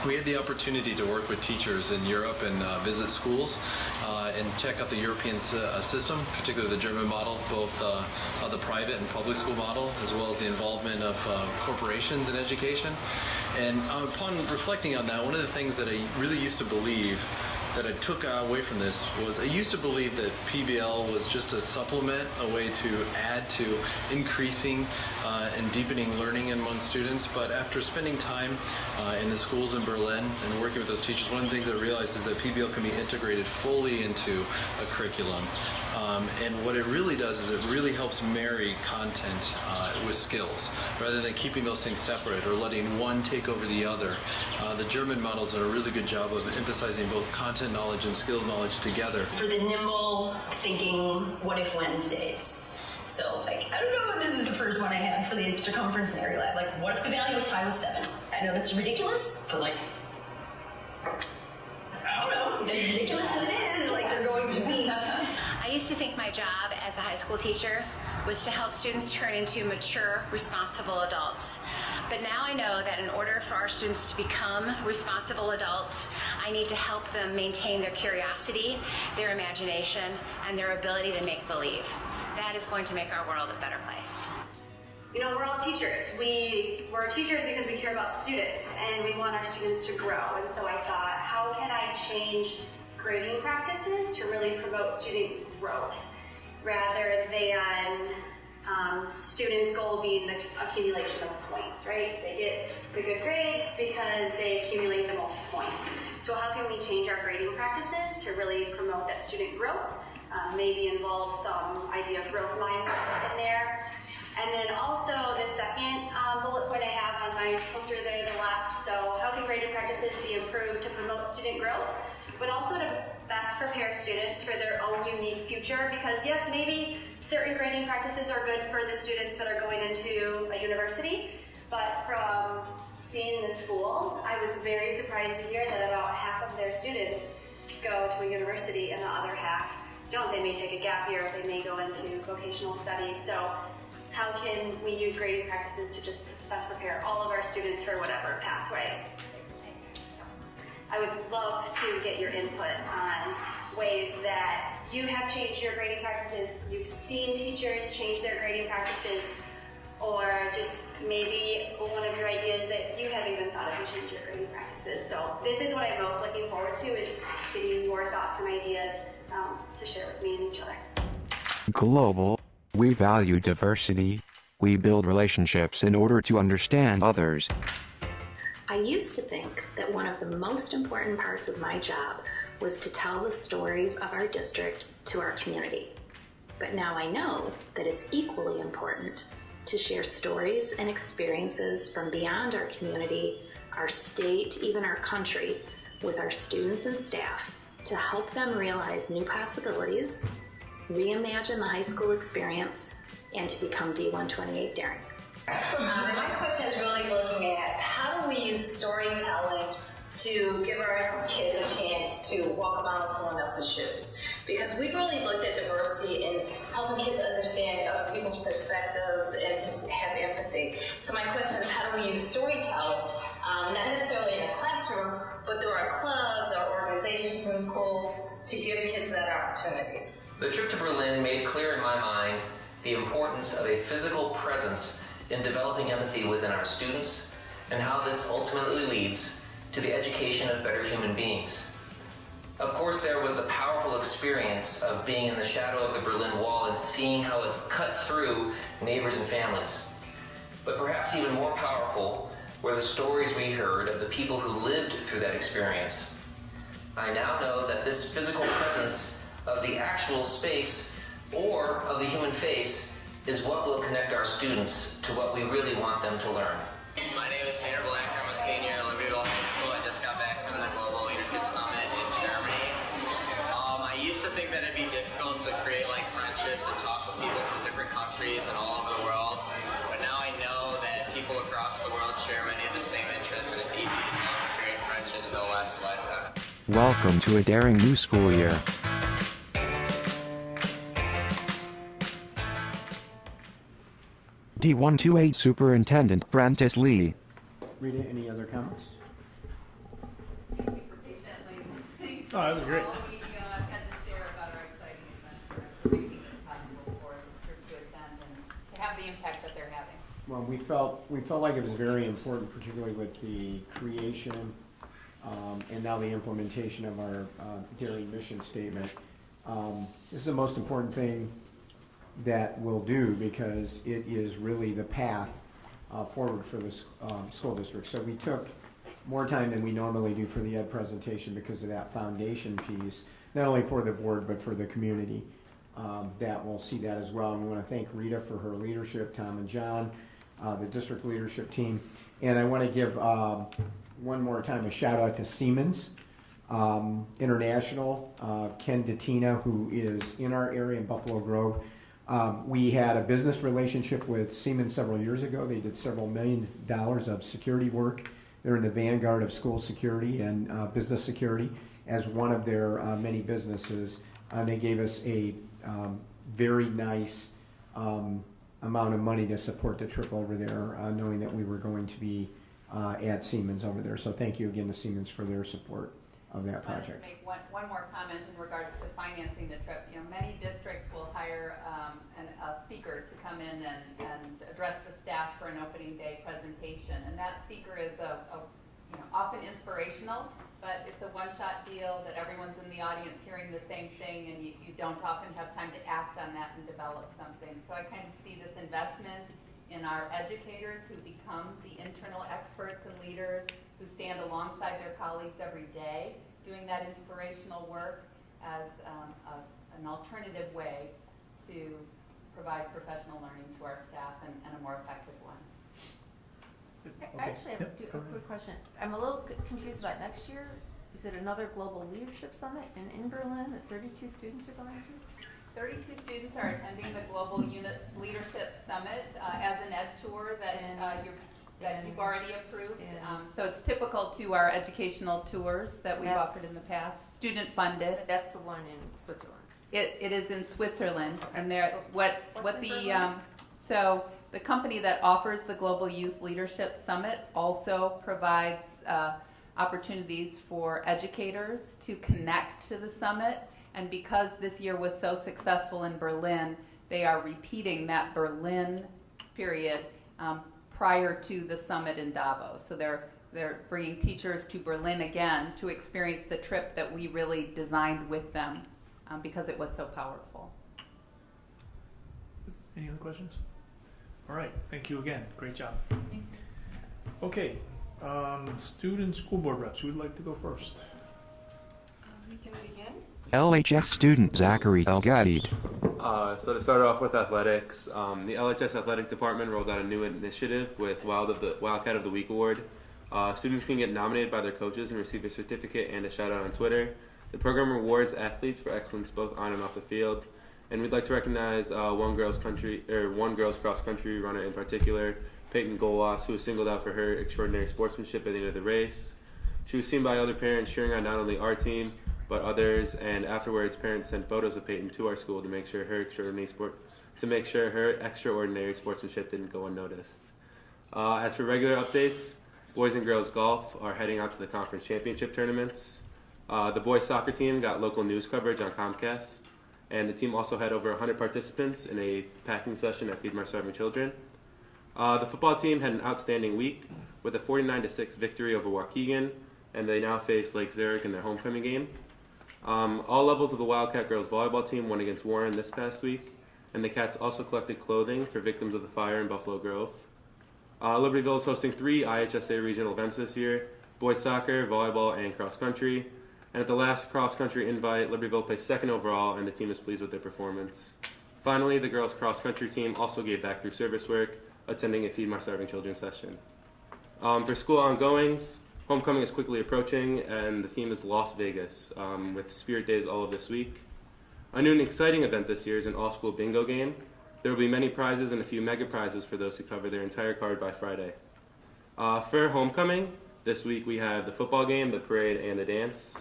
we had the opportunity to work with teachers in Europe and visit schools and check out the European system, particularly the German model, both the private and public school model, as well as the involvement of corporations in education. And upon reflecting on that, one of the things that I really used to believe that I took away from this was I used to believe that PBL was just a supplement, a way to add to increasing and deepening learning among students. But after spending time in the schools in Berlin and working with those teachers, one of the things I realized is that PBL can be integrated fully into a curriculum. And what it really does is it really helps marry content with skills, rather than keeping those things separate or letting one take over the other. The German models do a really good job of emphasizing both content knowledge and skills knowledge together. For the nimble thinking, what if Wednesdays? So, I don't know if this is the first one I had for the circumference area lab. What if the value of pi was 7? I know that's ridiculous, but I don't know. As ridiculous as it is, they're going to be. I used to think my job as a high school teacher was to help students turn into mature, responsible adults. But now I know that in order for our students to become responsible adults, I need to help them maintain their curiosity, their imagination, and their ability to make believe. That is going to make our world a better place. We're all teachers. We're teachers because we care about students and we want our students to grow. And so I thought, how can I change grading practices to really promote student growth rather than students' goal being the accumulation of points, right? They get the good grade because they accumulate the most points. So how can we change our grading practices to really promote that student growth? Maybe involve some idea of growth mindset in there. And then also the second bullet point I have on my poster there to the left, so how can grading practices be improved to promote student growth, but also to best prepare students for their own unique future, because yes, maybe certain grading practices are good for the students that are going into a university, but from seeing the school, I was very surprised to hear that about half of their students go to a university and the other half don't. They may take a gap year, they may go into vocational studies. So how can we use grading practices to just best prepare all of our students for whatever pathway they take? So I would love to get your input on ways that you have changed your grading practices, you've seen teachers change their grading practices, or just maybe one of your ideas that you haven't even thought of to change your grading practices. So this is what I'm most looking forward to, is getting your thoughts and ideas to share with me and each other. Global. We value diversity. We build relationships in order to understand others. I used to think that one of the most important parts of my job was to tell the stories of our district to our community. But now I know that it's equally important to share stories and experiences from beyond our community, our state, even our country, with our students and staff to help them realize new possibilities, reimagine the high school experience, and to become D128 daring. My question is really looking at how do we use storytelling to give our kids a chance to walk around in someone else's shoes. because we've really looked at diversity and helping kids understand other people's perspectives and to have empathy. So my question is, how do we use storytelling, not necessarily in a classroom, but through our clubs, our organizations in schools, to give kids that opportunity? The trip to Berlin made clear in my mind the importance of a physical presence in developing empathy within our students, and how this ultimately leads to the education of better human beings. Of course, there was the powerful experience of being in the shadow of the Berlin Wall and seeing how it cut through neighbors and families. But perhaps even more powerful were the stories we heard of the people who lived through that experience. I now know that this physical presence of the actual space or of the human face is what will connect our students to what we really want them to learn. My name is Tanner Black. I'm a senior at Libertyville High School. I just got back from the Global Leadership Summit in Germany. I used to think that it'd be difficult to create like friendships and talk with people from different countries and all over the world. But now I know that people across the world share many of the same interests, and it's easy to talk and create friendships that'll last a lifetime. Welcome to a daring new school year. D128 Superintendent Prentice Lee. Rita, any other comments? Thank you for patiently listening. Oh, that was great. We had to share about our exciting events for making it possible for this group to attend and to have the impact that they're having. Well, we felt like it was very important, particularly with the creation and now the implementation of our daring mission statement. This is the most important thing that we'll do because it is really the path forward for the school district. So we took more time than we normally do for the ed presentation because of that foundation piece, not only for the board but for the community that will see that as well. And we want to thank Rita for her leadership, Tom and John, the district leadership team. And I want to give one more time a shout out to Siemens International, Ken Datina, who is in our area in Buffalo Grove. We had a business relationship with Siemens several years ago. They did several $1 million of security work. They're in the vanguard of school security and business security as one of their many businesses. They gave us a very nice amount of money to support the trip over there, knowing that we were going to be at Siemens over there. So thank you again to Siemens for their support of that project. I just want to make one more comment in regards to financing the trip. You know, many districts will hire a speaker to come in and address the staff for an opening day presentation, and that speaker is often inspirational, but it's a one-shot deal that everyone's in the audience hearing the same thing, and you don't often have time to act on that and develop something. So I kind of see this investment in our educators who become the internal experts and leaders who stand alongside their colleagues every day, doing that inspirational work as an alternative way to provide professional learning to our staff and a more effective one. I actually have a quick question. I'm a little confused about next year. Is it another Global Leadership Summit in Berlin that 32 students are going to? 32 students are attending the Global Leadership Summit as an ed tour that you've already approved. So it's typical to our educational tours that we've offered in the past, student funded. That's the one in Switzerland. It is in Switzerland, and so the company that offers the Global Youth Leadership Summit also provides opportunities for educators to connect to the summit. And because this year was so successful in Berlin, they are repeating that Berlin period prior to the summit in Davos. So they're bringing teachers to Berlin again to experience the trip that we really designed with them because it was so powerful. Any other questions? All right, thank you again. Great job. Okay, student school board reps, who would like to go first? We can begin. LHS student Zachary Elgadid. So to start off with athletics, the LHS athletic department rolled out a new initiative with Wildcat of the Week award. Students can get nominated by their coaches and receive a certificate and a shout out on Twitter. The program rewards athletes for excellence both on and off the field. And we'd like to recognize one girls cross country runner in particular, Peyton Golas, who was singled out for her extraordinary sportsmanship at the end of the race. She was seen by other parents cheering on not only our team, but others, and afterwards parents sent photos of Peyton to our school to make sure her extraordinary sportsmanship didn't go unnoticed. As for regular updates, boys and girls golf are heading out to the conference championship tournaments. The boys soccer team got local news coverage on Comcast, and the team also had over 100 participants in a packing session at Feed My Starving Children. The football team had an outstanding week with a 49-6 victory over Waukegan, and they now face Lake Zurich in their homecoming game. All levels of the Wildcat girls volleyball team won against Warren this past week, and the Cats also collected clothing for victims of the fire in Buffalo Grove. Libertyville is hosting 3 IHSA regional events this year: boys soccer, volleyball, and cross country. And at the last cross country invite, Libertyville placed 2nd overall, and the team is pleased with their performance. Finally, the girls cross country team also gave back through service work, attending a Feed My Starving Children session. For school ongoings, homecoming is quickly approaching, and the theme is Las Vegas, with Spirit Days all of this week. A new and exciting event this year is an all-school bingo game. There will be many prizes and a few mega prizes for those who cover their entire card by Friday. For homecoming, this week we have the football game, the parade, and the dance.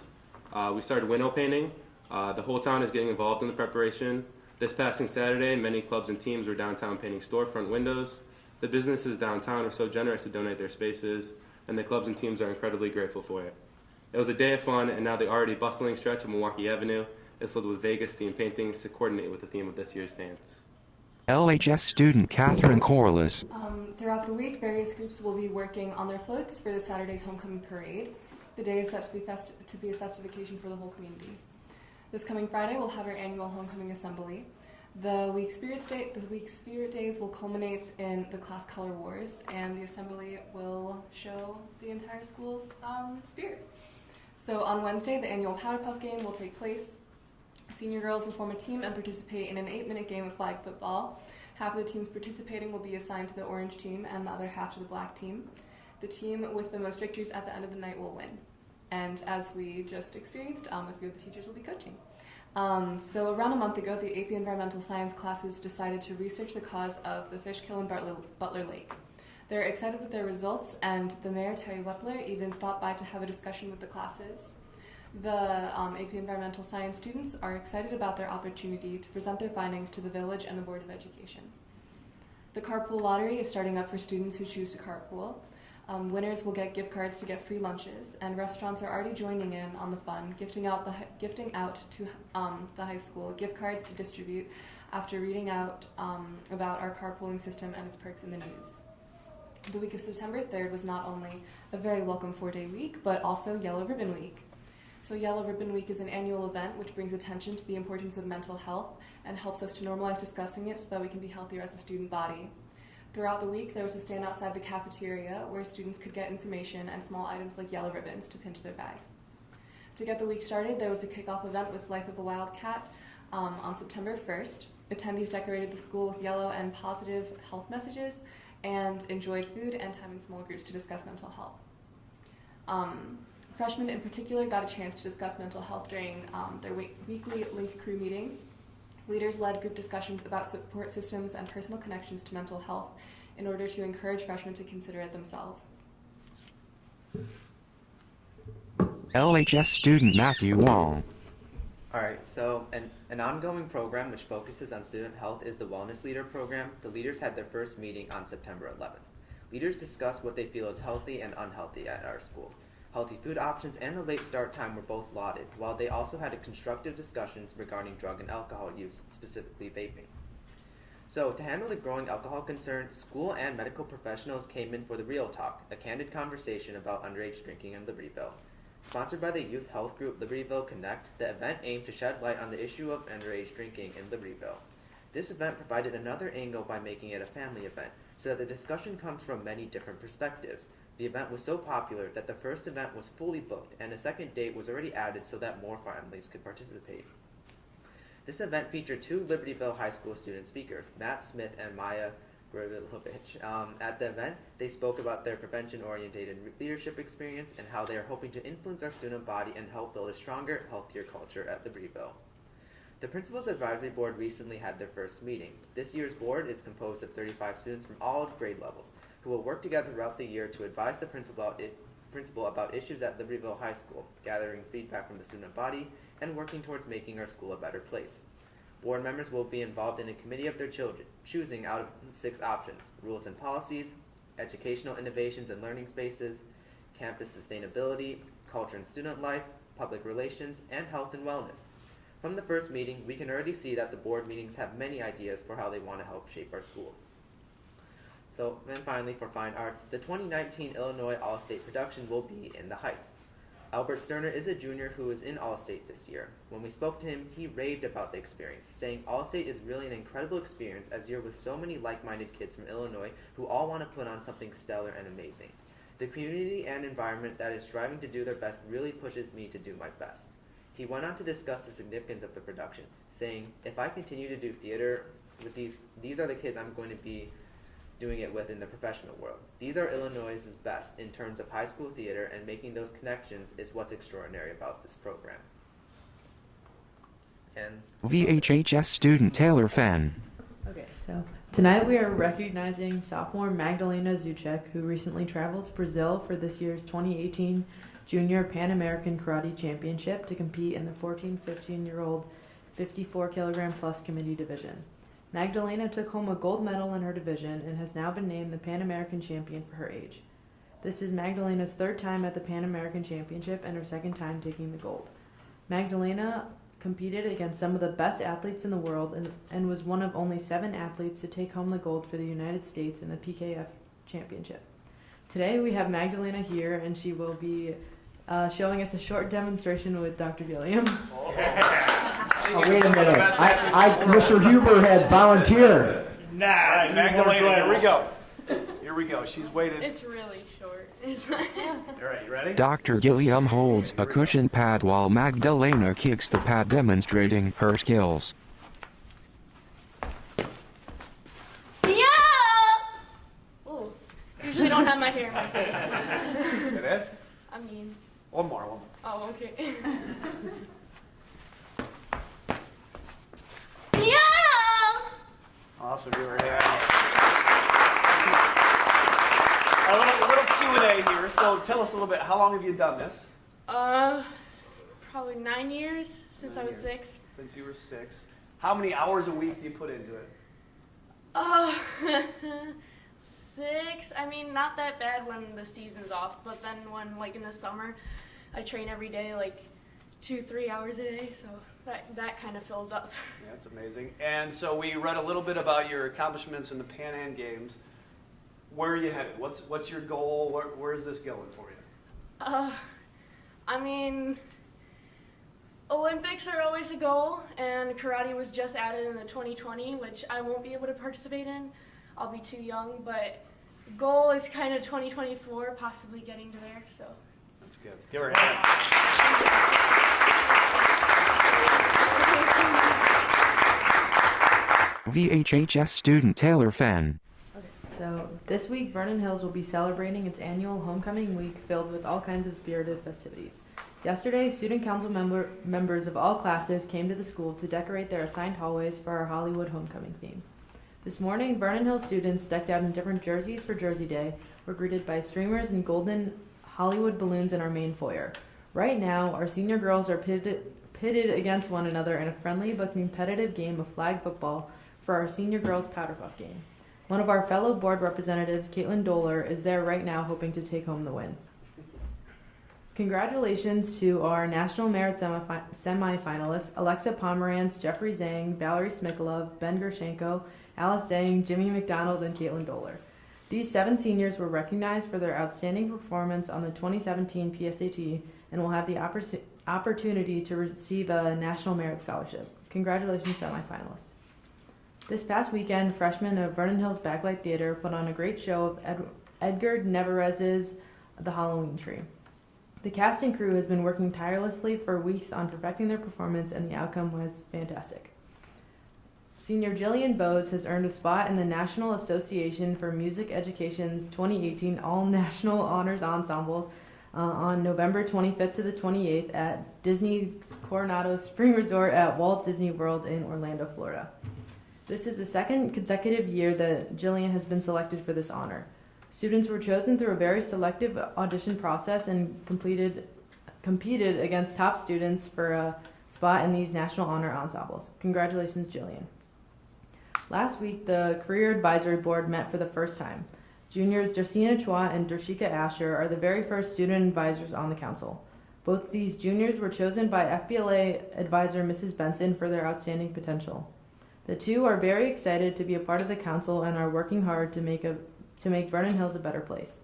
We started window painting. The whole town is getting involved in the preparation. This passing Saturday, many clubs and teams were downtown painting storefront windows. The businesses downtown were so generous to donate their spaces, and the clubs and teams are incredibly grateful for it. It was a day of fun, and now the already bustling stretch of Milwaukee Avenue is filled with Vegas-themed paintings to coordinate with the theme of this year's dance. LHS student Catherine Corliss. Throughout the week, various groups will be working on their floats for the Saturday's homecoming parade. The day is set to be a festive occasion for the whole community. This coming Friday, we'll have our annual homecoming assembly. The week's Spirit Days will culminate in the class color wars, and the assembly will show the entire school's spirit. So on Wednesday, the annual Powder Puff game will take place. Senior girls will form a team and participate in an 8-minute game of flag football. Half of the teams participating will be assigned to the orange team and the other half to the black team. The team with the most victories at the end of the night will win. And as we just experienced, a few of the teachers will be coaching. So around a month ago, the AP Environmental Science classes decided to research the cause of the fish kill in Butler Lake. They're excited with their results, and the mayor, Terry Wepler, even stopped by to have a discussion with the classes. The AP Environmental Science students are excited about their opportunity to present their findings to the village and the Board of Education. The carpool lottery is starting up for students who choose to carpool. Winners will get gift cards to get free lunches, and restaurants are already joining in on the fun, gifting out to the high school gift cards to distribute after reading out about our carpooling system and its perks in the news. The week of September 3rd was not only a very welcome 4-day week, but also Yellow Ribbon Week. So Yellow Ribbon Week is an annual event which brings attention to the importance of mental health and helps us to normalize discussing it so that we can be healthier as a student body. Throughout the week, there was a stand outside the cafeteria where students could get information and small items like yellow ribbons to pin to their bags. To get the week started, there was a kickoff event with Life of a Wildcat on September 1st. Attendees decorated the school with yellow and positive health messages and enjoyed food and time in small groups to discuss mental health. Freshmen in particular got a chance to discuss mental health during their weekly Link Crew meetings. Leaders led group discussions about support systems and personal connections to mental health in order to encourage freshmen to consider it themselves. LHS student Matthew Wong. Alright, so an ongoing program which focuses on student health is the Wellness Leader Program. The leaders had their first meeting on September 11th. Leaders discussed what they feel is healthy and unhealthy at our school. Healthy food options and the late start time were both lauded, while they also had constructive discussions regarding drug and alcohol use, specifically vaping. So, to handle the growing alcohol concern, school and medical professionals came in for the Real Talk, a candid conversation about underage drinking in Libertyville. Sponsored by the youth health group Libertyville Connect, the event aimed to shed light on the issue of underage drinking in Libertyville. This event provided another angle by making it a family event, so that the discussion comes from many different perspectives. The event was so popular that the first event was fully booked, and a second date was already added so that more families could participate. This event featured 2 Libertyville High School student speakers, Matt Smith and Maya Grilovich. At the event, they spoke about their prevention-oriented leadership experience and how they are hoping to influence our student body and help build a stronger, healthier culture at Libertyville. The Principal's Advisory Board recently had their first meeting. This year's board is composed of 35 students from all grade levels, who will work together throughout the year to advise the principal principal about issues at Libertyville High School, gathering feedback from the student body, and working towards making our school a better place. Board members will be involved in a committee of their children, choosing out of 6 options: rules and policies, educational innovations and learning spaces, campus sustainability, culture and student life, public relations, and health and wellness. From the first meeting, we can already see that the board meetings have many ideas for how they want to help shape our school. So, and finally, for fine arts, the 2019 Illinois All-State production will be in the Heights. Albert Sterner is a junior who is in All-State this year. When we spoke to him, he raved about the experience, saying All-State is really an incredible experience as you're with so many like-minded kids from Illinois who all want to put on something stellar and amazing. The community and environment that is striving to do their best really pushes me to do my best. He went on to discuss the significance of the production, saying, if I continue to do theater with these are the kids I'm going to be doing it with in the professional world. These are Illinois' best in terms of high school theater, and making those connections is what's extraordinary about this program. And VHHS student Taylor Fenn. Okay, so tonight we are recognizing sophomore Magdalena Zuchek, who recently traveled to Brazil for this year's 2018 Junior Pan American Karate Championship to compete in the 14-15-year-old 54 kilogram plus committee division. Magdalena took home a gold medal in her division and has now been named the Pan American champion for her age. This is Magdalena's 3rd time at the Pan American Championship and her 2nd time taking the gold. Magdalena competed against some of the best athletes in the world and was one of only 7 athletes to take home the gold for the United States in the PKF Championship. Today we have Magdalena here, and she will be showing us a short demonstration with Dr. Gilliam. Oh, wait a minute. Mr. Huber had volunteered. Nah, right, Magdalena, here we go. Here we go. She's waited. It's really short. All right, you ready? Dr. Gilliam holds a cushion pad while Magdalena kicks the pad, demonstrating her skills. Yeah! Ooh, usually don't have my hair in my face. Is that it? I mean... One more. Oh, okay. Awesome, you were here. A little Q&A here. So tell us a little bit. How long have you done this? Probably 9 years since I was 6. Since you were 6. How many hours a week do you put into it? 6. I mean, not that bad when the season's off, but then when, like, in the summer, I train every day, like 2-3 hours a day, so that kind of fills up. Yeah, that's amazing. And so we read a little bit about your accomplishments in the Pan Am Games. Where are you headed? What's your goal? Where's this going for you? I mean, Olympics are always a goal, and karate was just added in the 2020, which I won't be able to participate in. I'll be too young, but goal is kind of 2024, possibly getting to there, so. That's good. Give her a hand. VHHS student Taylor Fenn. Okay, so this week Vernon Hills will be celebrating its annual homecoming week filled with all kinds of spirited festivities. Yesterday, student council members of all classes came to the school to decorate their assigned hallways for our Hollywood homecoming theme. This morning, Vernon Hills students decked out in different jerseys for Jersey Day were greeted by streamers and golden Hollywood balloons in our main foyer. Right now, our senior girls are pitted against one another in a friendly but competitive game of flag football for our senior girls powder puff game. One of our fellow board representatives, Caitlin Doler, is there right now hoping to take home the win. Congratulations to our National Merit semifinalists, Alexa Pomerantz, Jeffrey Zhang, Valerie Smikolov, Ben Gershenko, Alice Zhang, Jimmy McDonald, and Caitlin Doler. These 7 seniors were recognized for their outstanding performance on the 2017 PSAT and will have the opportunity to receive a National Merit Scholarship. Congratulations, semifinalists. This past weekend, freshmen of Vernon Hills Backlight Theater put on a great show of Edgar Nevarez's The Halloween Tree. The cast and crew has been working tirelessly for weeks on perfecting their performance, and the outcome was fantastic. Senior Jillian Bowes has earned a spot in the National Association for Music Education's 2018 All-National Honors Ensembles on November 25th to the 28th at Disney's Coronado Spring Resort at Walt Disney World in Orlando, Florida. This is the 2nd consecutive year that Jillian has been selected for this honor. Students were chosen through a very selective audition process and competed against top students for a spot in these National Honor Ensembles. Congratulations, Jillian. Last week, the Career Advisory Board met for the first time. Juniors Josina Chua and Darshika Asher are the very first student advisors on the council. Both these juniors were chosen by FBLA advisor Mrs. Benson for their outstanding potential. The two are very excited to be a part of the council and are working hard to make Vernon Hills a better place.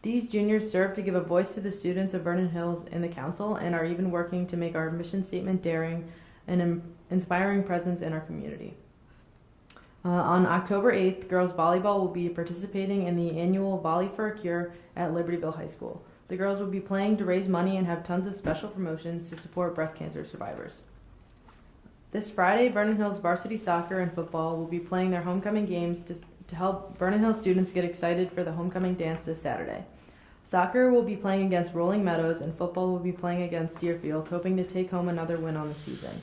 These juniors serve to give a voice to the students of Vernon Hills in the council and are even working to make our mission statement daring and an inspiring presence in our community. On October 8th, girls volleyball will be participating in the annual Volley for a Cure at Libertyville High School. The girls will be playing to raise money and have tons of special promotions to support breast cancer survivors. This Friday, Vernon Hills varsity soccer and football will be playing their homecoming games to help Vernon Hills students get excited for the homecoming dance this Saturday. Soccer will be playing against Rolling Meadows and football will be playing against Deerfield, hoping to take home another win on the season.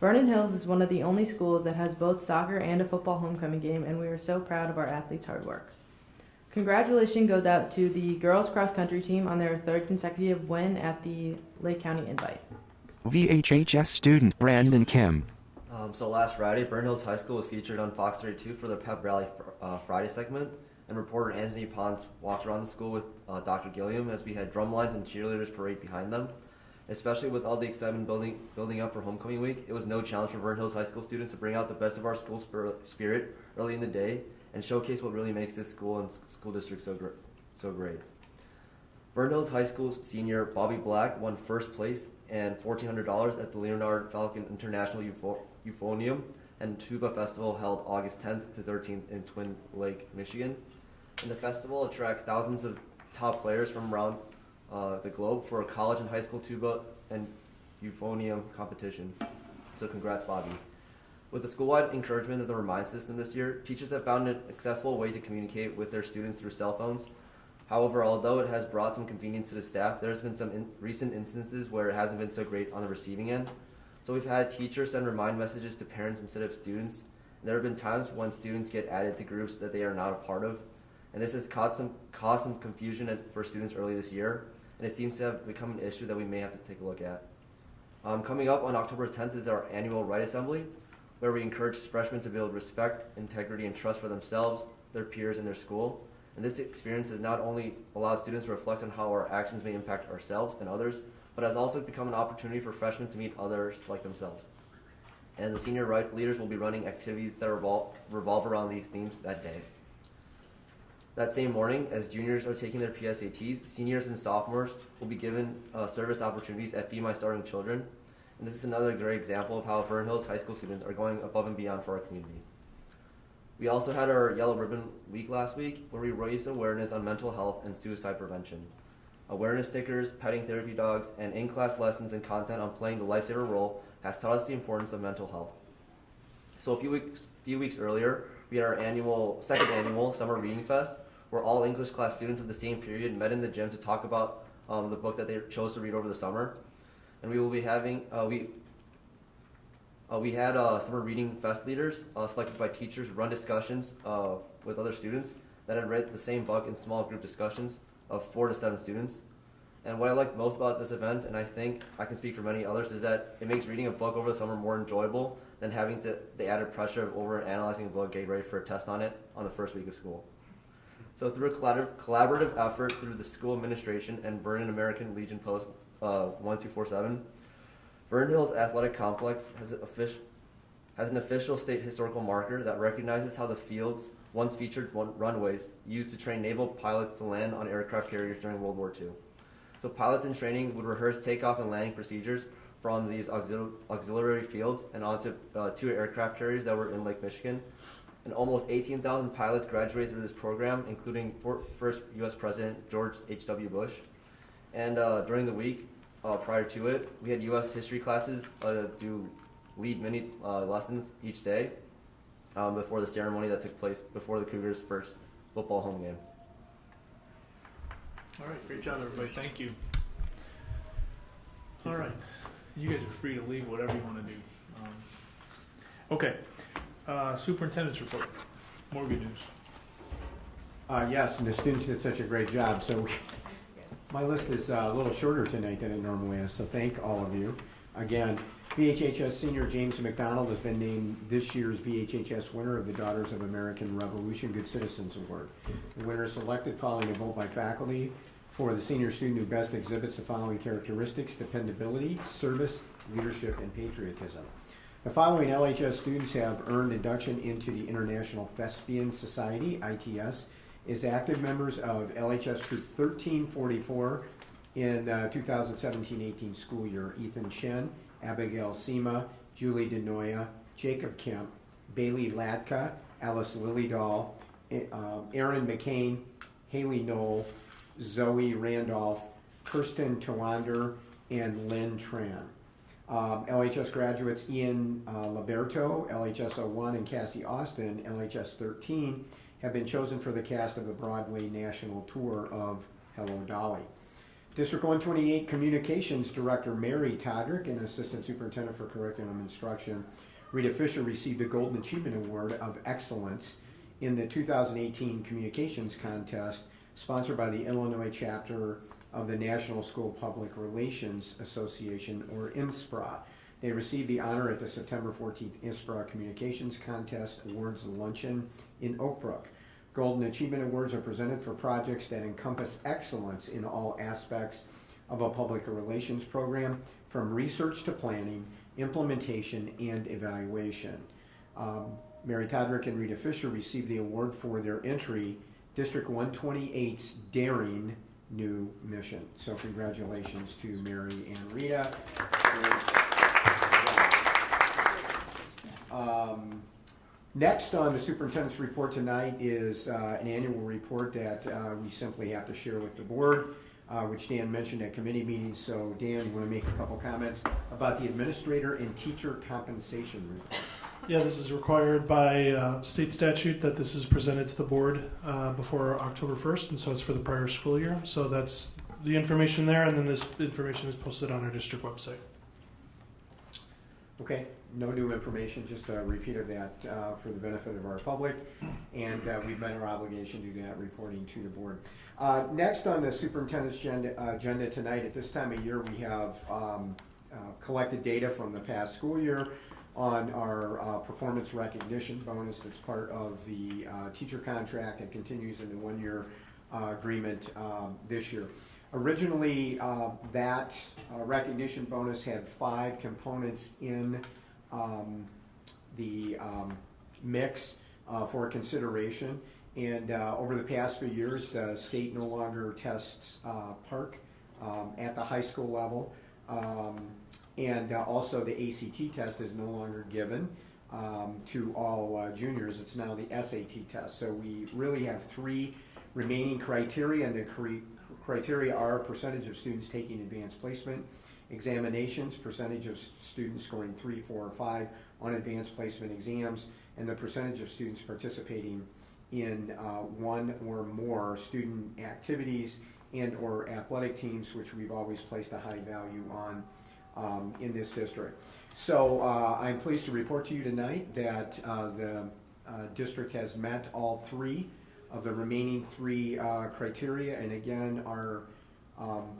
Vernon Hills is one of the only schools that has both soccer and a football homecoming game, and we are so proud of our athletes' hard work. Congratulations goes out to the girls cross country team on their third consecutive win at the Lake County Invite. VHHS student Brandon Kim. So last Friday, Vernon Hills High School was featured on Fox 32 for their Pep Rally Friday segment, and reporter Anthony Ponce walked around the school with Dr. Gilliam as we had drum lines and cheerleaders parade behind them. Especially with all the excitement building up for homecoming week, it was no challenge for Vernon Hills High School students to bring out the best of our school spirit early in the day and showcase what really makes this school and school district so great. Vernon Hills High School senior Bobby Black won first place and $1,400 at the Leonard Falcon International Euphonium and Tuba Festival held August 10th to 13th in Twin Lake, Michigan. And the festival attracts thousands of top players from around the globe for a college and high school tuba and euphonium competition. So congrats, Bobby. With the school-wide encouragement of the Remind system this year, teachers have found an accessible way to communicate with their students through cell phones. However, although it has brought some convenience to the staff, there has been some recent instances where it hasn't been so great on the receiving end. So we've had teachers send Remind messages to parents instead of students. And there have been times when students get added to groups that they are not a part of. And this has caused some confusion for students early this year. And it seems to have become an issue that we may have to take a look at. Coming up on October 10th is our annual Right Assembly, where we encourage freshmen to build respect, integrity, and trust for themselves, their peers, and their school. And this experience has not only allowed students to reflect on how our actions may impact ourselves and others, but has also become an opportunity for freshmen to meet others like themselves. And the senior right leaders will be running activities that revolve around these themes that day. That same morning, as juniors are taking their PSATs, seniors and sophomores will be given service opportunities at Feed My Starving Children. And this is another great example of how Vernon Hills High School students are going above and beyond for our community. We also had our Yellow Ribbon Week last week, where we raised awareness on mental health and suicide prevention. Awareness stickers, petting therapy dogs, and in-class lessons and content on playing the lifesaver role has taught us the importance of mental health. So a few weeks earlier, we had our second annual Summer Reading Fest, where all English class students of the same period met in the gym to talk about the book that they chose to read over the summer. And we will be having, we had Summer Reading Fest leaders selected by teachers run discussions with other students that had read the same book in small group discussions of 4 to 7 students. And what I liked most about this event, and I think I can speak for many others, is that it makes reading a book over the summer more enjoyable than having the added pressure of over-analyzing a book, getting ready for a test on it on the first week of school. So through a collaborative effort through the school administration and Vernon American Legion Post 1247, Vernon Hills Athletic Complex has an official state historical marker that recognizes how the fields once featured runways used to train naval pilots to land on aircraft carriers during World War II. So pilots in training would rehearse takeoff and landing procedures from these auxiliary fields and onto 2 aircraft carriers that were in Lake Michigan. And almost 18,000 pilots graduated through this program, including first U.S. President George H.W. Bush. And during the week prior to it, we had U.S. history classes do lead mini lessons each day before the ceremony that took place before the Cougars' first football home game. All right, great job, everybody. Thank you. All right, you guys are free to leave whatever you want to do. Okay, superintendent's report. More good news. Yes, and the students did such a great job. So my list is a little shorter tonight than it normally is, so thank all of you. Again, VHHS senior James McDonald has been named this year's VHHS winner of the Daughters of American Revolution Good Citizens Award. The winner is selected following a vote by faculty for the senior student who best exhibits the following characteristics: dependability, service, leadership, and patriotism. The following LHS students have earned induction into the International Thespian Society, ITS, as active members of LHS Troop 1344 in the 2017-18 school year: Ethan Chen, Abigail Sema, Julie DeNoya, Jacob Kemp, Bailey Latka, Alice Lillydahl, Aaron McCain, Haley Knoll, Zoe Randolph, Kirsten Tawander, and Lynn Tran. LHS graduates Ian Liberto, LHS 01, and Cassie Austin, LHS 13, have been chosen for the cast of the Broadway national tour of Hello, Dolly. District 128 Communications Director Mary Todrick and Assistant Superintendent for Curriculum Instruction Rita Fisher received the Golden Achievement Award of Excellence in the 2018 Communications Contest sponsored by the Illinois chapter of the National School Public Relations Association, or IMSPRA. They received the honor at the September 14th IMSPRA Communications Contest Awards Luncheon in Oak Brook. Golden Achievement Awards are presented for projects that encompass excellence in all aspects of a public relations program, from research to planning, implementation, and evaluation. Mary Todrick and Rita Fisher received the award for their entry, District 128's Daring New Mission. So congratulations to Mary and Rita. Next on the superintendent's report tonight is an annual report that we simply have to share with the board, which Dan mentioned at committee meetings. So Dan, you want to make a couple comments about the administrator and teacher compensation report? Yeah, this is required by state statute that this is presented to the board before October 1st, and so it's for the prior school year. So that's the information there, and then this information is posted on our district website. Okay, no new information, just a repeat of that for the benefit of our public, and we've met our obligation to do that reporting to the board. Next on the superintendent's agenda tonight, at this time of year, we have collected data from the past school year on our performance recognition bonus that's part of the teacher contract and continues in the one-year agreement this year. Originally, that recognition bonus had 5 components in the mix for consideration, and over the past few years, the state no longer tests PARC at the high school level. And also the ACT test is no longer given to all juniors. It's now the SAT test. So we really have 3 remaining criteria, and the criteria are percentage of students taking advanced placement examinations, percentage of students scoring 3, 4, or 5 on advanced placement exams, and the percentage of students participating in one or more student activities and or athletic teams, which we've always placed a high value on in this district. So I'm pleased to report to you tonight that the district has met all 3 of the remaining 3 criteria, and again, our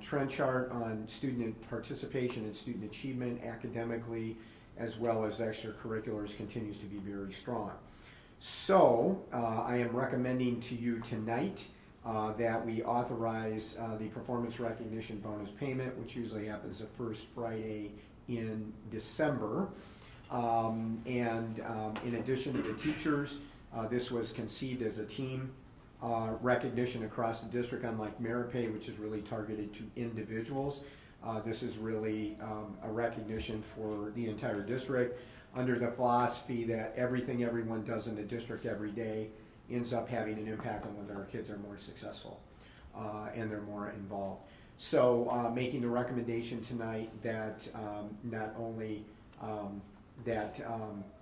trend chart on student participation and student achievement academically as well as extracurriculars continues to be very strong. So I am recommending to you tonight that we authorize the performance recognition bonus payment, which usually happens the first Friday in December. In addition to the teachers, this was conceived as a team recognition across the district, unlike merit pay, which is really targeted to individuals. This is really a recognition for the entire district under the philosophy that everything everyone does in the district every day ends up having an impact on whether our kids are more successful and they're more involved. So making the recommendation tonight that not only that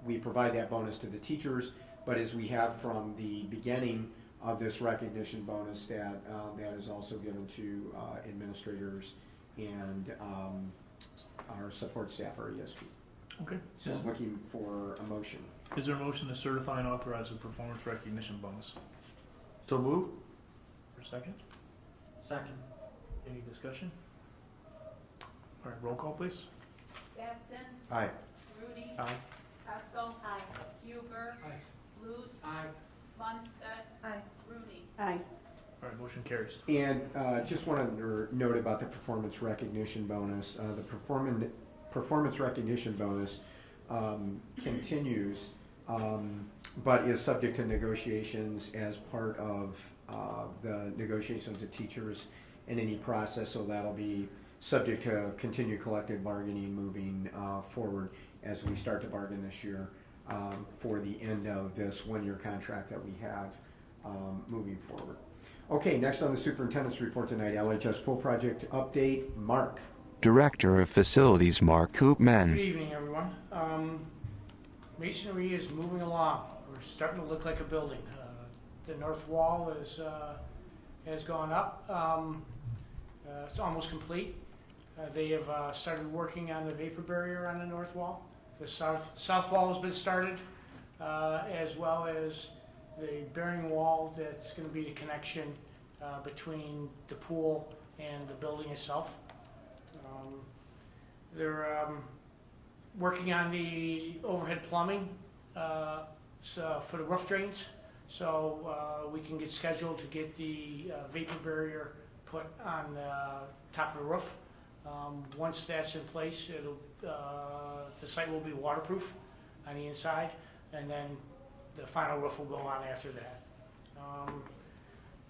we provide that bonus to the teachers, but as we have from the beginning of this recognition bonus, that that is also given to administrators and our support staff, our ESP. Okay. So looking for a motion. Is there a motion to certify and authorize a performance recognition bonus? So move. For a second? Second. Any discussion? All right, roll call, please. Batson. Aye. Rudy. Aye. Hessel. Aye. Huber. Aye. Luce. Aye. Munstead. Aye. Rooney. Aye. All right, motion carries. And just wanted to note about the performance recognition bonus. The performance recognition bonus continues, but is subject to negotiations as part of the negotiations with teachers in any process. So that'll be subject to continued collective bargaining moving forward as we start to bargain this year for the end of this one-year contract that we have moving forward. Okay, next on the superintendent's report tonight, LHS pool project update. Mark. Director of Facilities Mark Koopman. Good evening, everyone. Masonry is moving along. We're starting to look like a building. The north wall has gone up. It's almost complete. They have started working on the vapor barrier on the north wall. The south wall has been started, as well as the bearing wall that's going to be the connection between the pool and the building itself. They're working on the overhead plumbing for the roof drains, so we can get scheduled to get the vapor barrier put on the top of the roof. Once that's in place, the site will be waterproof on the inside, and then the final roof will go on after that.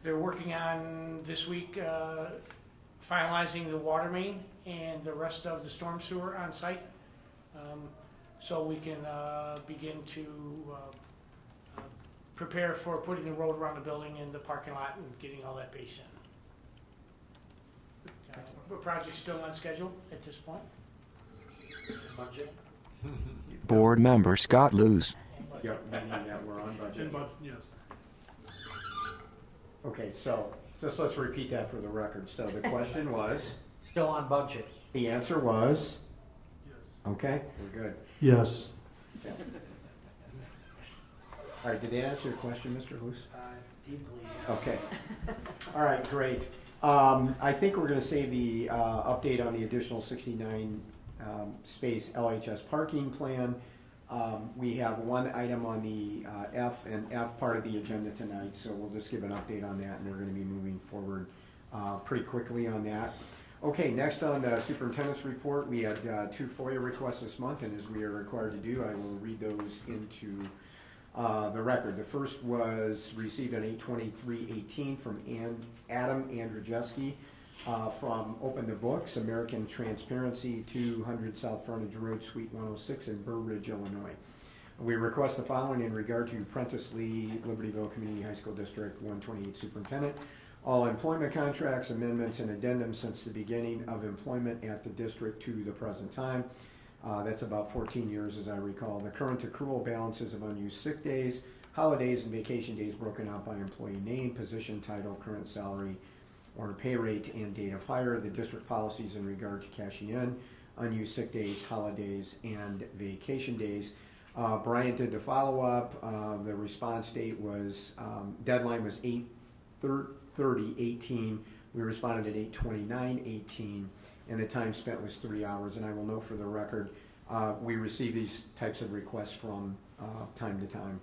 They're working on this week finalizing the water main and the rest of the storm sewer on site, so we can begin to prepare for putting the road around the building and the parking lot and getting all that base in. The project's still on schedule at this point. Budget. Board Member Scott Lewis. Yep, meaning that we're on budget. Yes. Okay, so just let's repeat that for the record. So the question was? Still on budget. The answer was? Yes. Okay, we're good. Yes. Okay. All right, did that answer your question, Mr. Luce? Deeply, yes. Okay. All right, great. I think we're going to save the update on the additional 69 space LHS parking plan. We have one item on the F and F part of the agenda tonight, so we'll just give an update on that, and we're going to be moving forward pretty quickly on that. Okay, next on the superintendent's report, we had 2 FOIA requests this month, and as we are required to do, I will read those into the record. The first was received on 8/23/18 from Adam Andrzejewski from Open the Books, American Transparency, 200 South Frontage Road, Suite 106 in Burr Ridge, Illinois. We request the following in regard to Prentice Lee, Libertyville Community High School District 128 Superintendent. All employment contracts, amendments, and addendums since the beginning of employment at the district to the present time. That's about 14 years, as I recall. The current accrual balances of unused sick days, holidays, and vacation days broken out by employee name, position, title, current salary, or pay rate, and date of hire. The district policies in regard to cashing in unused sick days, holidays, and vacation days. Brian did the follow-up. The response date was, deadline was 8/30/18. We responded at 8/29/18. And the time spent was 3 hours. And I will note for the record, we receive these types of requests from time to time.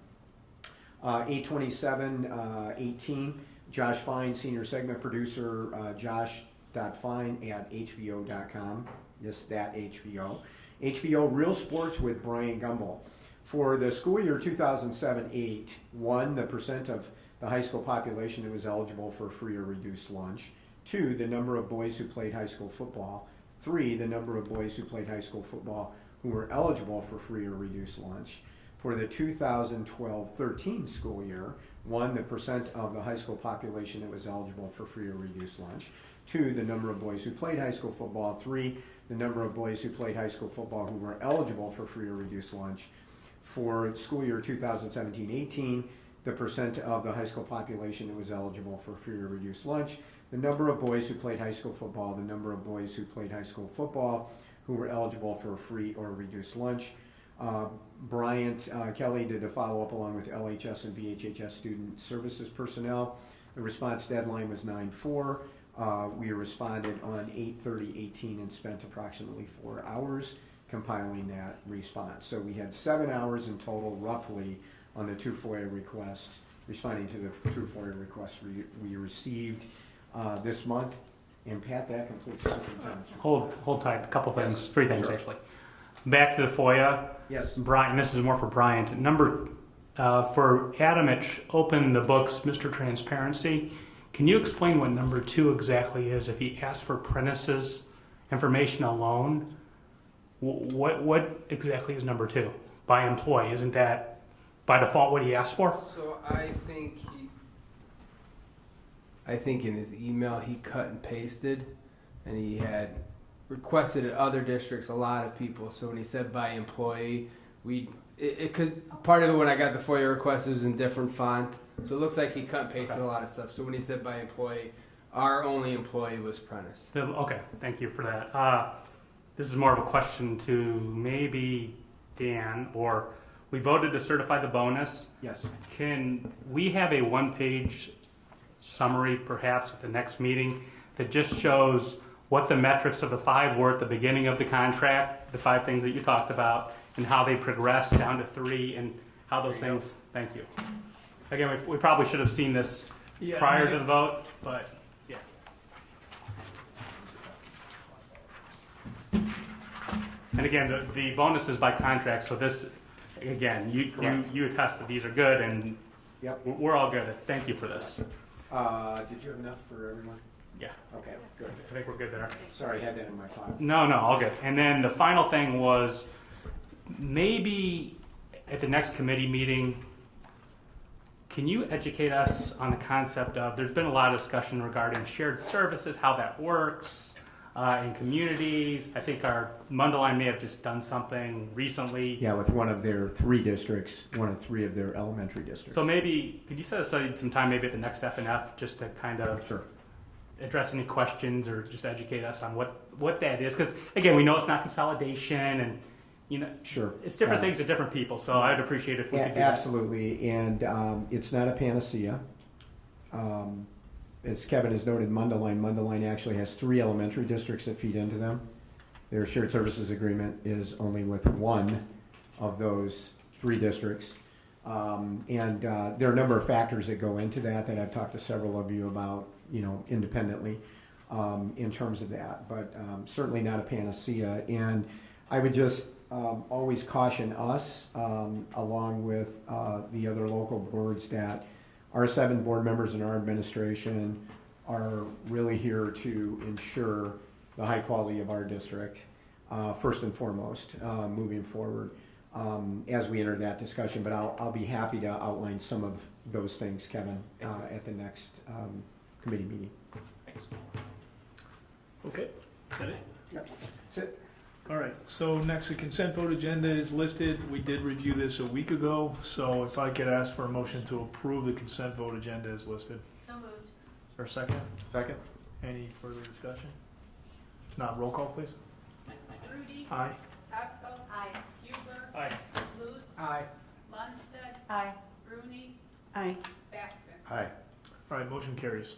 8/27/18, Josh Fine, Senior Segment Producer, josh.fine@hbo.com. Yes, that HBO. HBO Real Sports with Brian Gumbel. For the school year 2007-8, 1, the percent of the high school population that was eligible for free or reduced lunch. 2, the number of boys who played high school football. 3, the number of boys who played high school football who were eligible for free or reduced lunch. For the 2012-13 school year, 1, the percent of the high school population that was eligible for free or reduced lunch. 2, the number of boys who played high school football. 3, the number of boys who played high school football who were eligible for free or reduced lunch. For school year 2017-18, the percent of the high school population that was eligible for free or reduced lunch. The number of boys who played high school football, the number of boys who played high school football who were eligible for free or reduced lunch. Bryant Kelly did a follow-up along with LHS and VHHS student services personnel. The response deadline was 9/4. We responded on 8/30/18 and spent approximately 4 hours compiling that response. So we had 7 hours in total, roughly, on the 2 FOIA requests, responding to the 2 FOIA requests we received this month. And Pat, that completes the superintendent's report. Hold tight. A couple things, 3 things actually. Back to the FOIA. Yes. Brian, this is more for Bryant. For Adamich, open the books, Mr. Transparency. Can you explain what number 2 exactly is? If he asked for apprentices information alone, what exactly is number 2? By employee, isn't that by default what he asked for? So I think in his email he cut and pasted, and he had requested at other districts a lot of people. So when he said by employee, it could, part of it when I got the FOIA request, it was in different font. So it looks like he cut and pasted a lot of stuff. So when he said by employee, our only employee was Prentice. Okay, thank you for that. This is more of a question to maybe Dan, or we voted to certify the bonus. Yes. Can we have a 1-page summary perhaps at the next meeting that just shows what the metrics of the 5 were at the beginning of the contract, the 5 things that you talked about, and how they progressed down to 3, and how those things, thank you. Again, we probably should have seen this prior to the vote, but yeah. And again, the bonus is by contract, so this, again, you attest that these are good, and yep. We're all good. Thank you for this. Did you have enough for everyone? Yeah. Okay, good. I think we're good there. Sorry, I had that in my file. No, all good. And then the final thing was maybe at the next committee meeting, can you educate us on the concept of, there's been a lot of discussion regarding shared services, how that works in communities. I think our Mundelein may have just done something recently. Yeah, with one of their 3 districts, one of 3 of their elementary districts. So maybe, could you set aside some time maybe at the next F&F just to kind of address any questions or just educate us on what that is? Because again, we know it's not consolidation, and sure, it's different things to different people. So I'd appreciate if we could do that. Absolutely, and it's not a panacea. As Kevin has noted, Mundelein actually has 3 elementary districts that feed into them. Their shared services agreement is only with 1 of those 3 districts. And there are a number of factors that go into that I've talked to several of you about, independently in terms of that, but certainly not a panacea. And I would just always caution us, along with the other local boards, that our 7 board members and our administration are really here to ensure the high quality of our district, first and foremost, moving forward as we enter that discussion. But I'll be happy to outline some of those things, Kevin, at the next committee meeting. Thanks. Okay, is that it? Yep, that's it. All right, so next, the consent vote agenda is listed. We did review this a week ago, so if I could ask for a motion to approve the consent vote agenda as listed. So moved. Is there a second? Second. Any further discussion? If not, roll call, please. Rudy. Aye. Hessel. Aye. Huber. Aye. Luce. Aye. Lundstedt. Aye. Rooney. Aye. Batson. Aye. All right, motion carries.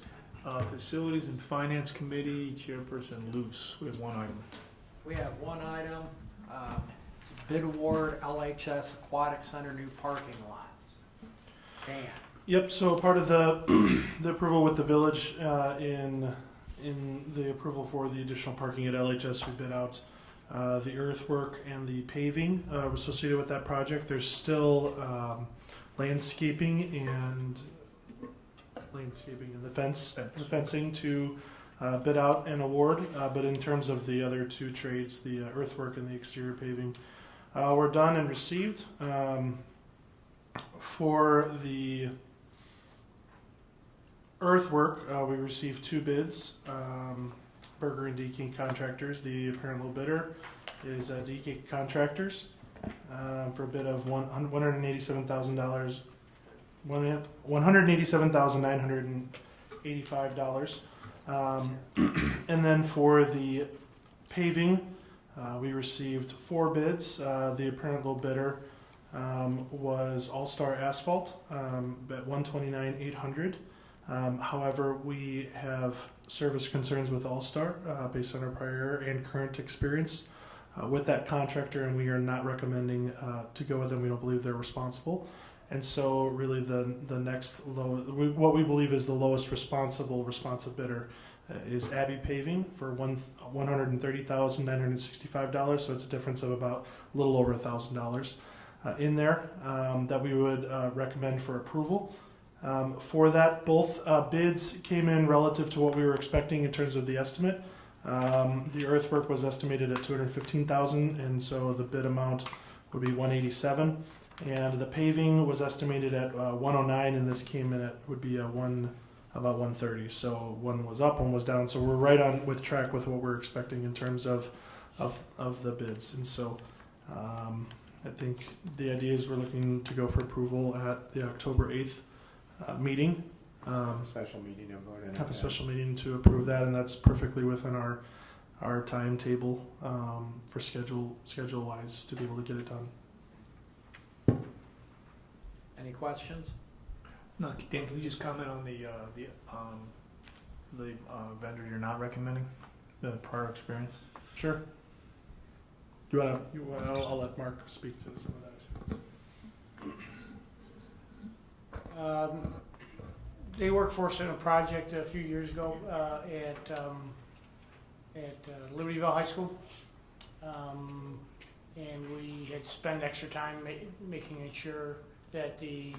Facilities and Finance Committee, Chairperson Luce. We have one item. We have one item, bid award, LHS Aquatic Center new parking lot. Dan. Yep, so part of the approval with the village in the approval for the additional parking at LHS, we bid out the earthwork and the paving associated with that project. There's still landscaping and the fencing to bid out and award, but in terms of the other 2 trades, the earthwork and the exterior paving, were done and received. For the earthwork, we received 2 bids. Berger and DK Contractors. The apparent low bidder is DK Contractors for a bid of $187,000. $187,985. And then for the paving, We received 4 bids. The apparent low bidder was All Star Asphalt at $129,800. However, we have service concerns with All Star based on our prior and current experience with that contractor, and we are not recommending to go with them. We don't believe they're responsible. And so really the next what we believe is the lowest responsive bidder is Abbey Paving for $130,965. So it's a difference of about a little over $1,000 in there that we would recommend for approval. For that, both bids came in relative to what we were expecting in terms of the estimate. The earthwork was estimated at $215,000, and so the bid amount would be $187,000. And the paving was estimated at $109,000, and this came in at would be about $130,000. So one was up, one was down. So we're right on with track with what we're expecting in terms of the bids. And so I think the idea is we're looking to go for approval at the October 8th meeting. Special meeting. I'm going to have a special meeting to approve that, and that's perfectly within our timetable for schedule wise to be able to get it done. Any questions? No, Dan, can you just comment on the vendor you're not recommending, the prior experience? Sure. I'll let Mark speak to some of that. They worked for us in a project a few years ago at Libertyville High School, and we had spent extra time making sure that the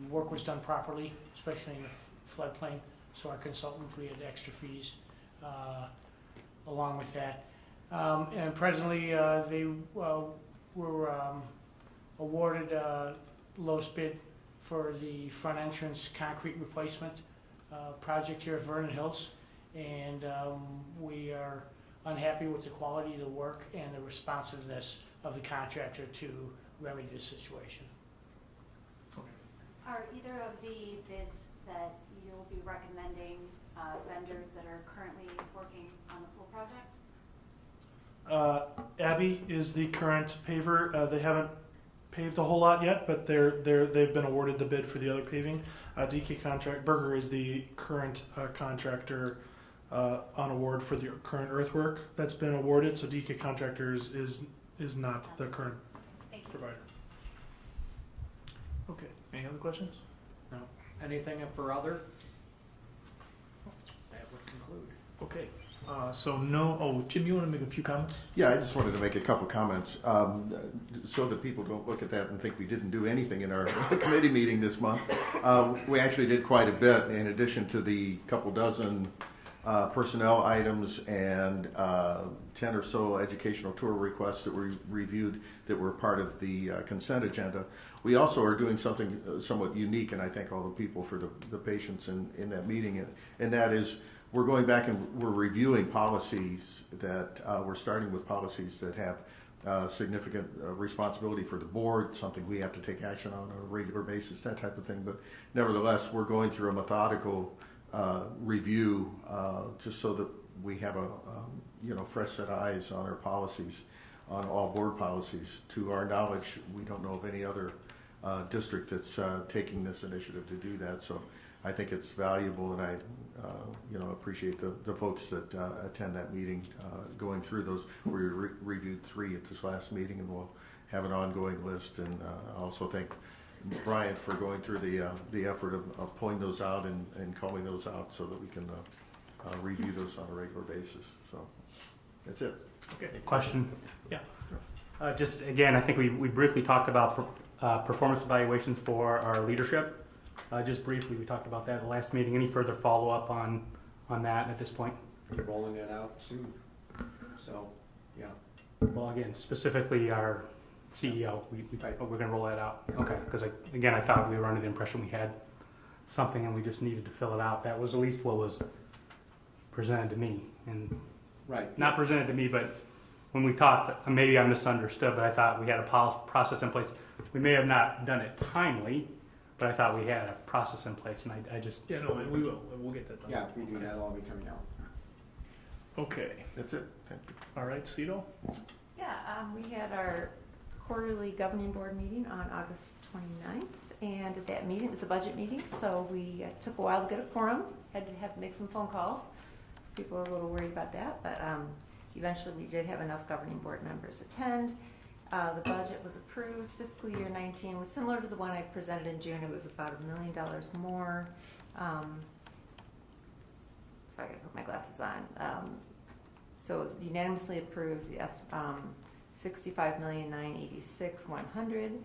work was done properly, especially in the floodplain. So our consultants, we had extra fees along with that. And presently, they were awarded lowest bid for the front entrance concrete replacement project here at Vernon Hills. And we are unhappy with the quality of the work and the responsiveness of the contractor to remedy this situation. Are either of the bids that you'll be recommending vendors that are currently working on the pool project? Abbey is the current paver. They haven't paved a whole lot yet, but they've been awarded the bid for the other paving. Berger is the current contractor on award for the current earthwork that's been awarded. So DK Contractors is not the current provider. Okay. Any other questions? No. Anything for other? That would conclude. Okay. Jim, you want to make a few comments? Yeah, I just wanted to make a couple comments so that people don't look at that and think we didn't do anything in our committee meeting this month. We actually did quite a bit in addition to the couple dozen personnel items and 10 or so educational tour requests that were reviewed that were part of the consent agenda. We also are doing something somewhat unique, and I thank all the people for the patience in that meeting, and that is we're going back and we're reviewing policies that we're starting with policies that have significant responsibility for the board, something we have to take action on a regular basis, that type of thing. But nevertheless, we're going through a methodical review just so that we have a fresh set of eyes on our policies, on all board policies. To our knowledge, we don't know of any other district that's taking this initiative to do that. So I think it's valuable, and I appreciate the folks that attend that meeting going through those. We reviewed 3 at this last meeting, and we'll have an ongoing list. And I also thank Brian for going through the effort of pulling those out and calling those out so that we can review those on a regular basis. So that's it. Okay. Question? Yeah. Just again, I think we briefly talked about performance evaluations for our leadership. Just briefly, we talked about that at the last meeting. Any further follow-up on that at this point? You're rolling it out soon. So, yeah. Well, again, specifically our CEO, we're going to roll that out. Okay, because again, I thought we were under the impression we had something and we just needed to fill it out. That was at least what was presented to me. And not presented to me, but when we talked, maybe I misunderstood, but I thought we had a process in place. We may have not done it timely, but I thought we had a process in place, and I just... Yeah, no, we will. We'll get that done. Yeah, we do. That'll all be coming out. Okay, That's it. Thank you. all right, Cito? Yeah, we had our quarterly governing board meeting on August 29th, and at that meeting, it was a budget meeting, so we took a while to get a quorum, had to make some phone calls. People were a little worried about that, but eventually we did have enough governing board members attend. The budget was approved. Fiscal year 19 was similar to the one I presented in June. It was about $1 million more. So I gotta put my glasses on. So it was unanimously approved. Yes, 65,986,100,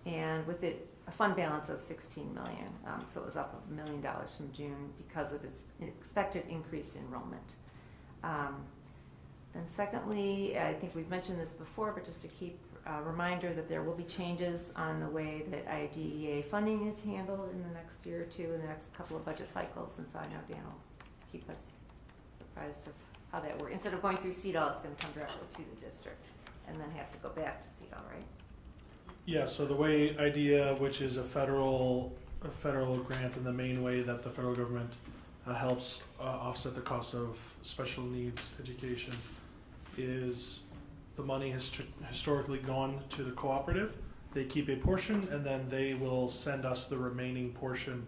and with it a fund balance of 16 million. So it was up $1 million from June because of its expected increased enrollment. Then secondly, I think we've mentioned this before, but just to keep a reminder that there will be changes on the way that IDEA funding is handled in the next year or two, in the next couple of budget cycles, and so I know Dan will keep us apprised of how that works. Instead of going through CEDAW, it's going to come directly to the district and then have to go back to CEDAW, right? Yeah, so the way IDEA, which is a federal grant, and the main way that the federal government helps offset the cost of special needs education, is the money has historically gone to the cooperative. They keep a portion, and then they will send us the remaining portion.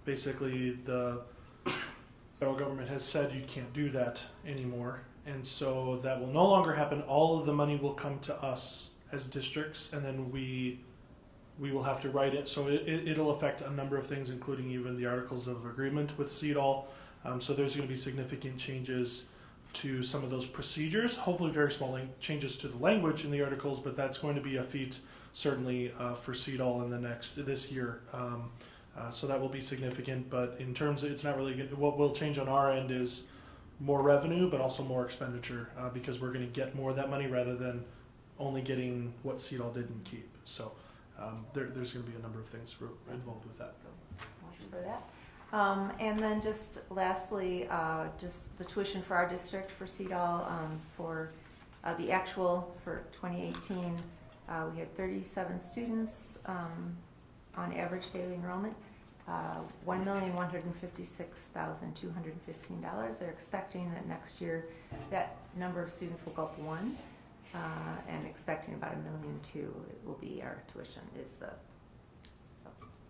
Basically, the federal government has said you can't do that anymore, and so that will no longer happen. All of the money will come to us as districts, and then we will have to write it. So it'll affect a number of things, including even the articles of agreement with CEDAW. So there's going to be significant changes to some of those procedures. Hopefully very small changes to the language in the articles, but that's going to be a feat certainly for CEDAW in this year. So that will be significant, but in terms of, it's not really good. What will change on our end is more revenue, but also more expenditure, because we're going to get more of that money rather than only getting what CEDAW didn't keep. So there's going to be a number of things involved with that. Thank you for that. And then just lastly, just the tuition for our district for CEDAW for the actual for 2018, we had 37 students on average daily enrollment, $1,156,215. They're expecting that next year that number of students will go up one, and expecting about $1.2 million will be our tuition.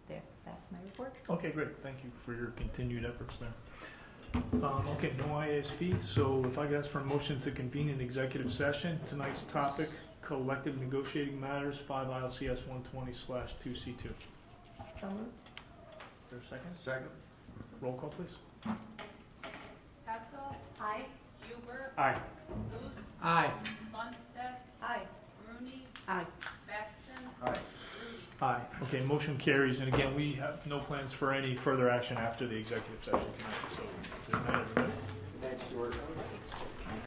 There, that's my report. Okay, great. Thank you for your continued efforts there. Okay, no ISP. So if I could ask for a motion to convene an executive session. Tonight's topic, collective negotiating matters, 5 ILCS 120/2C2. So moved. Is there a second? Second. Roll call, please. Hessel. Aye. Huber. Aye. Luce. Aye. Lundstedt. Aye. Rooney. Aye. Batson. Aye. Rudy. Aye. Okay, motion carries. And again, we have no plans for any further action after the executive session tonight. So good night, everybody. Thanks, Stuart.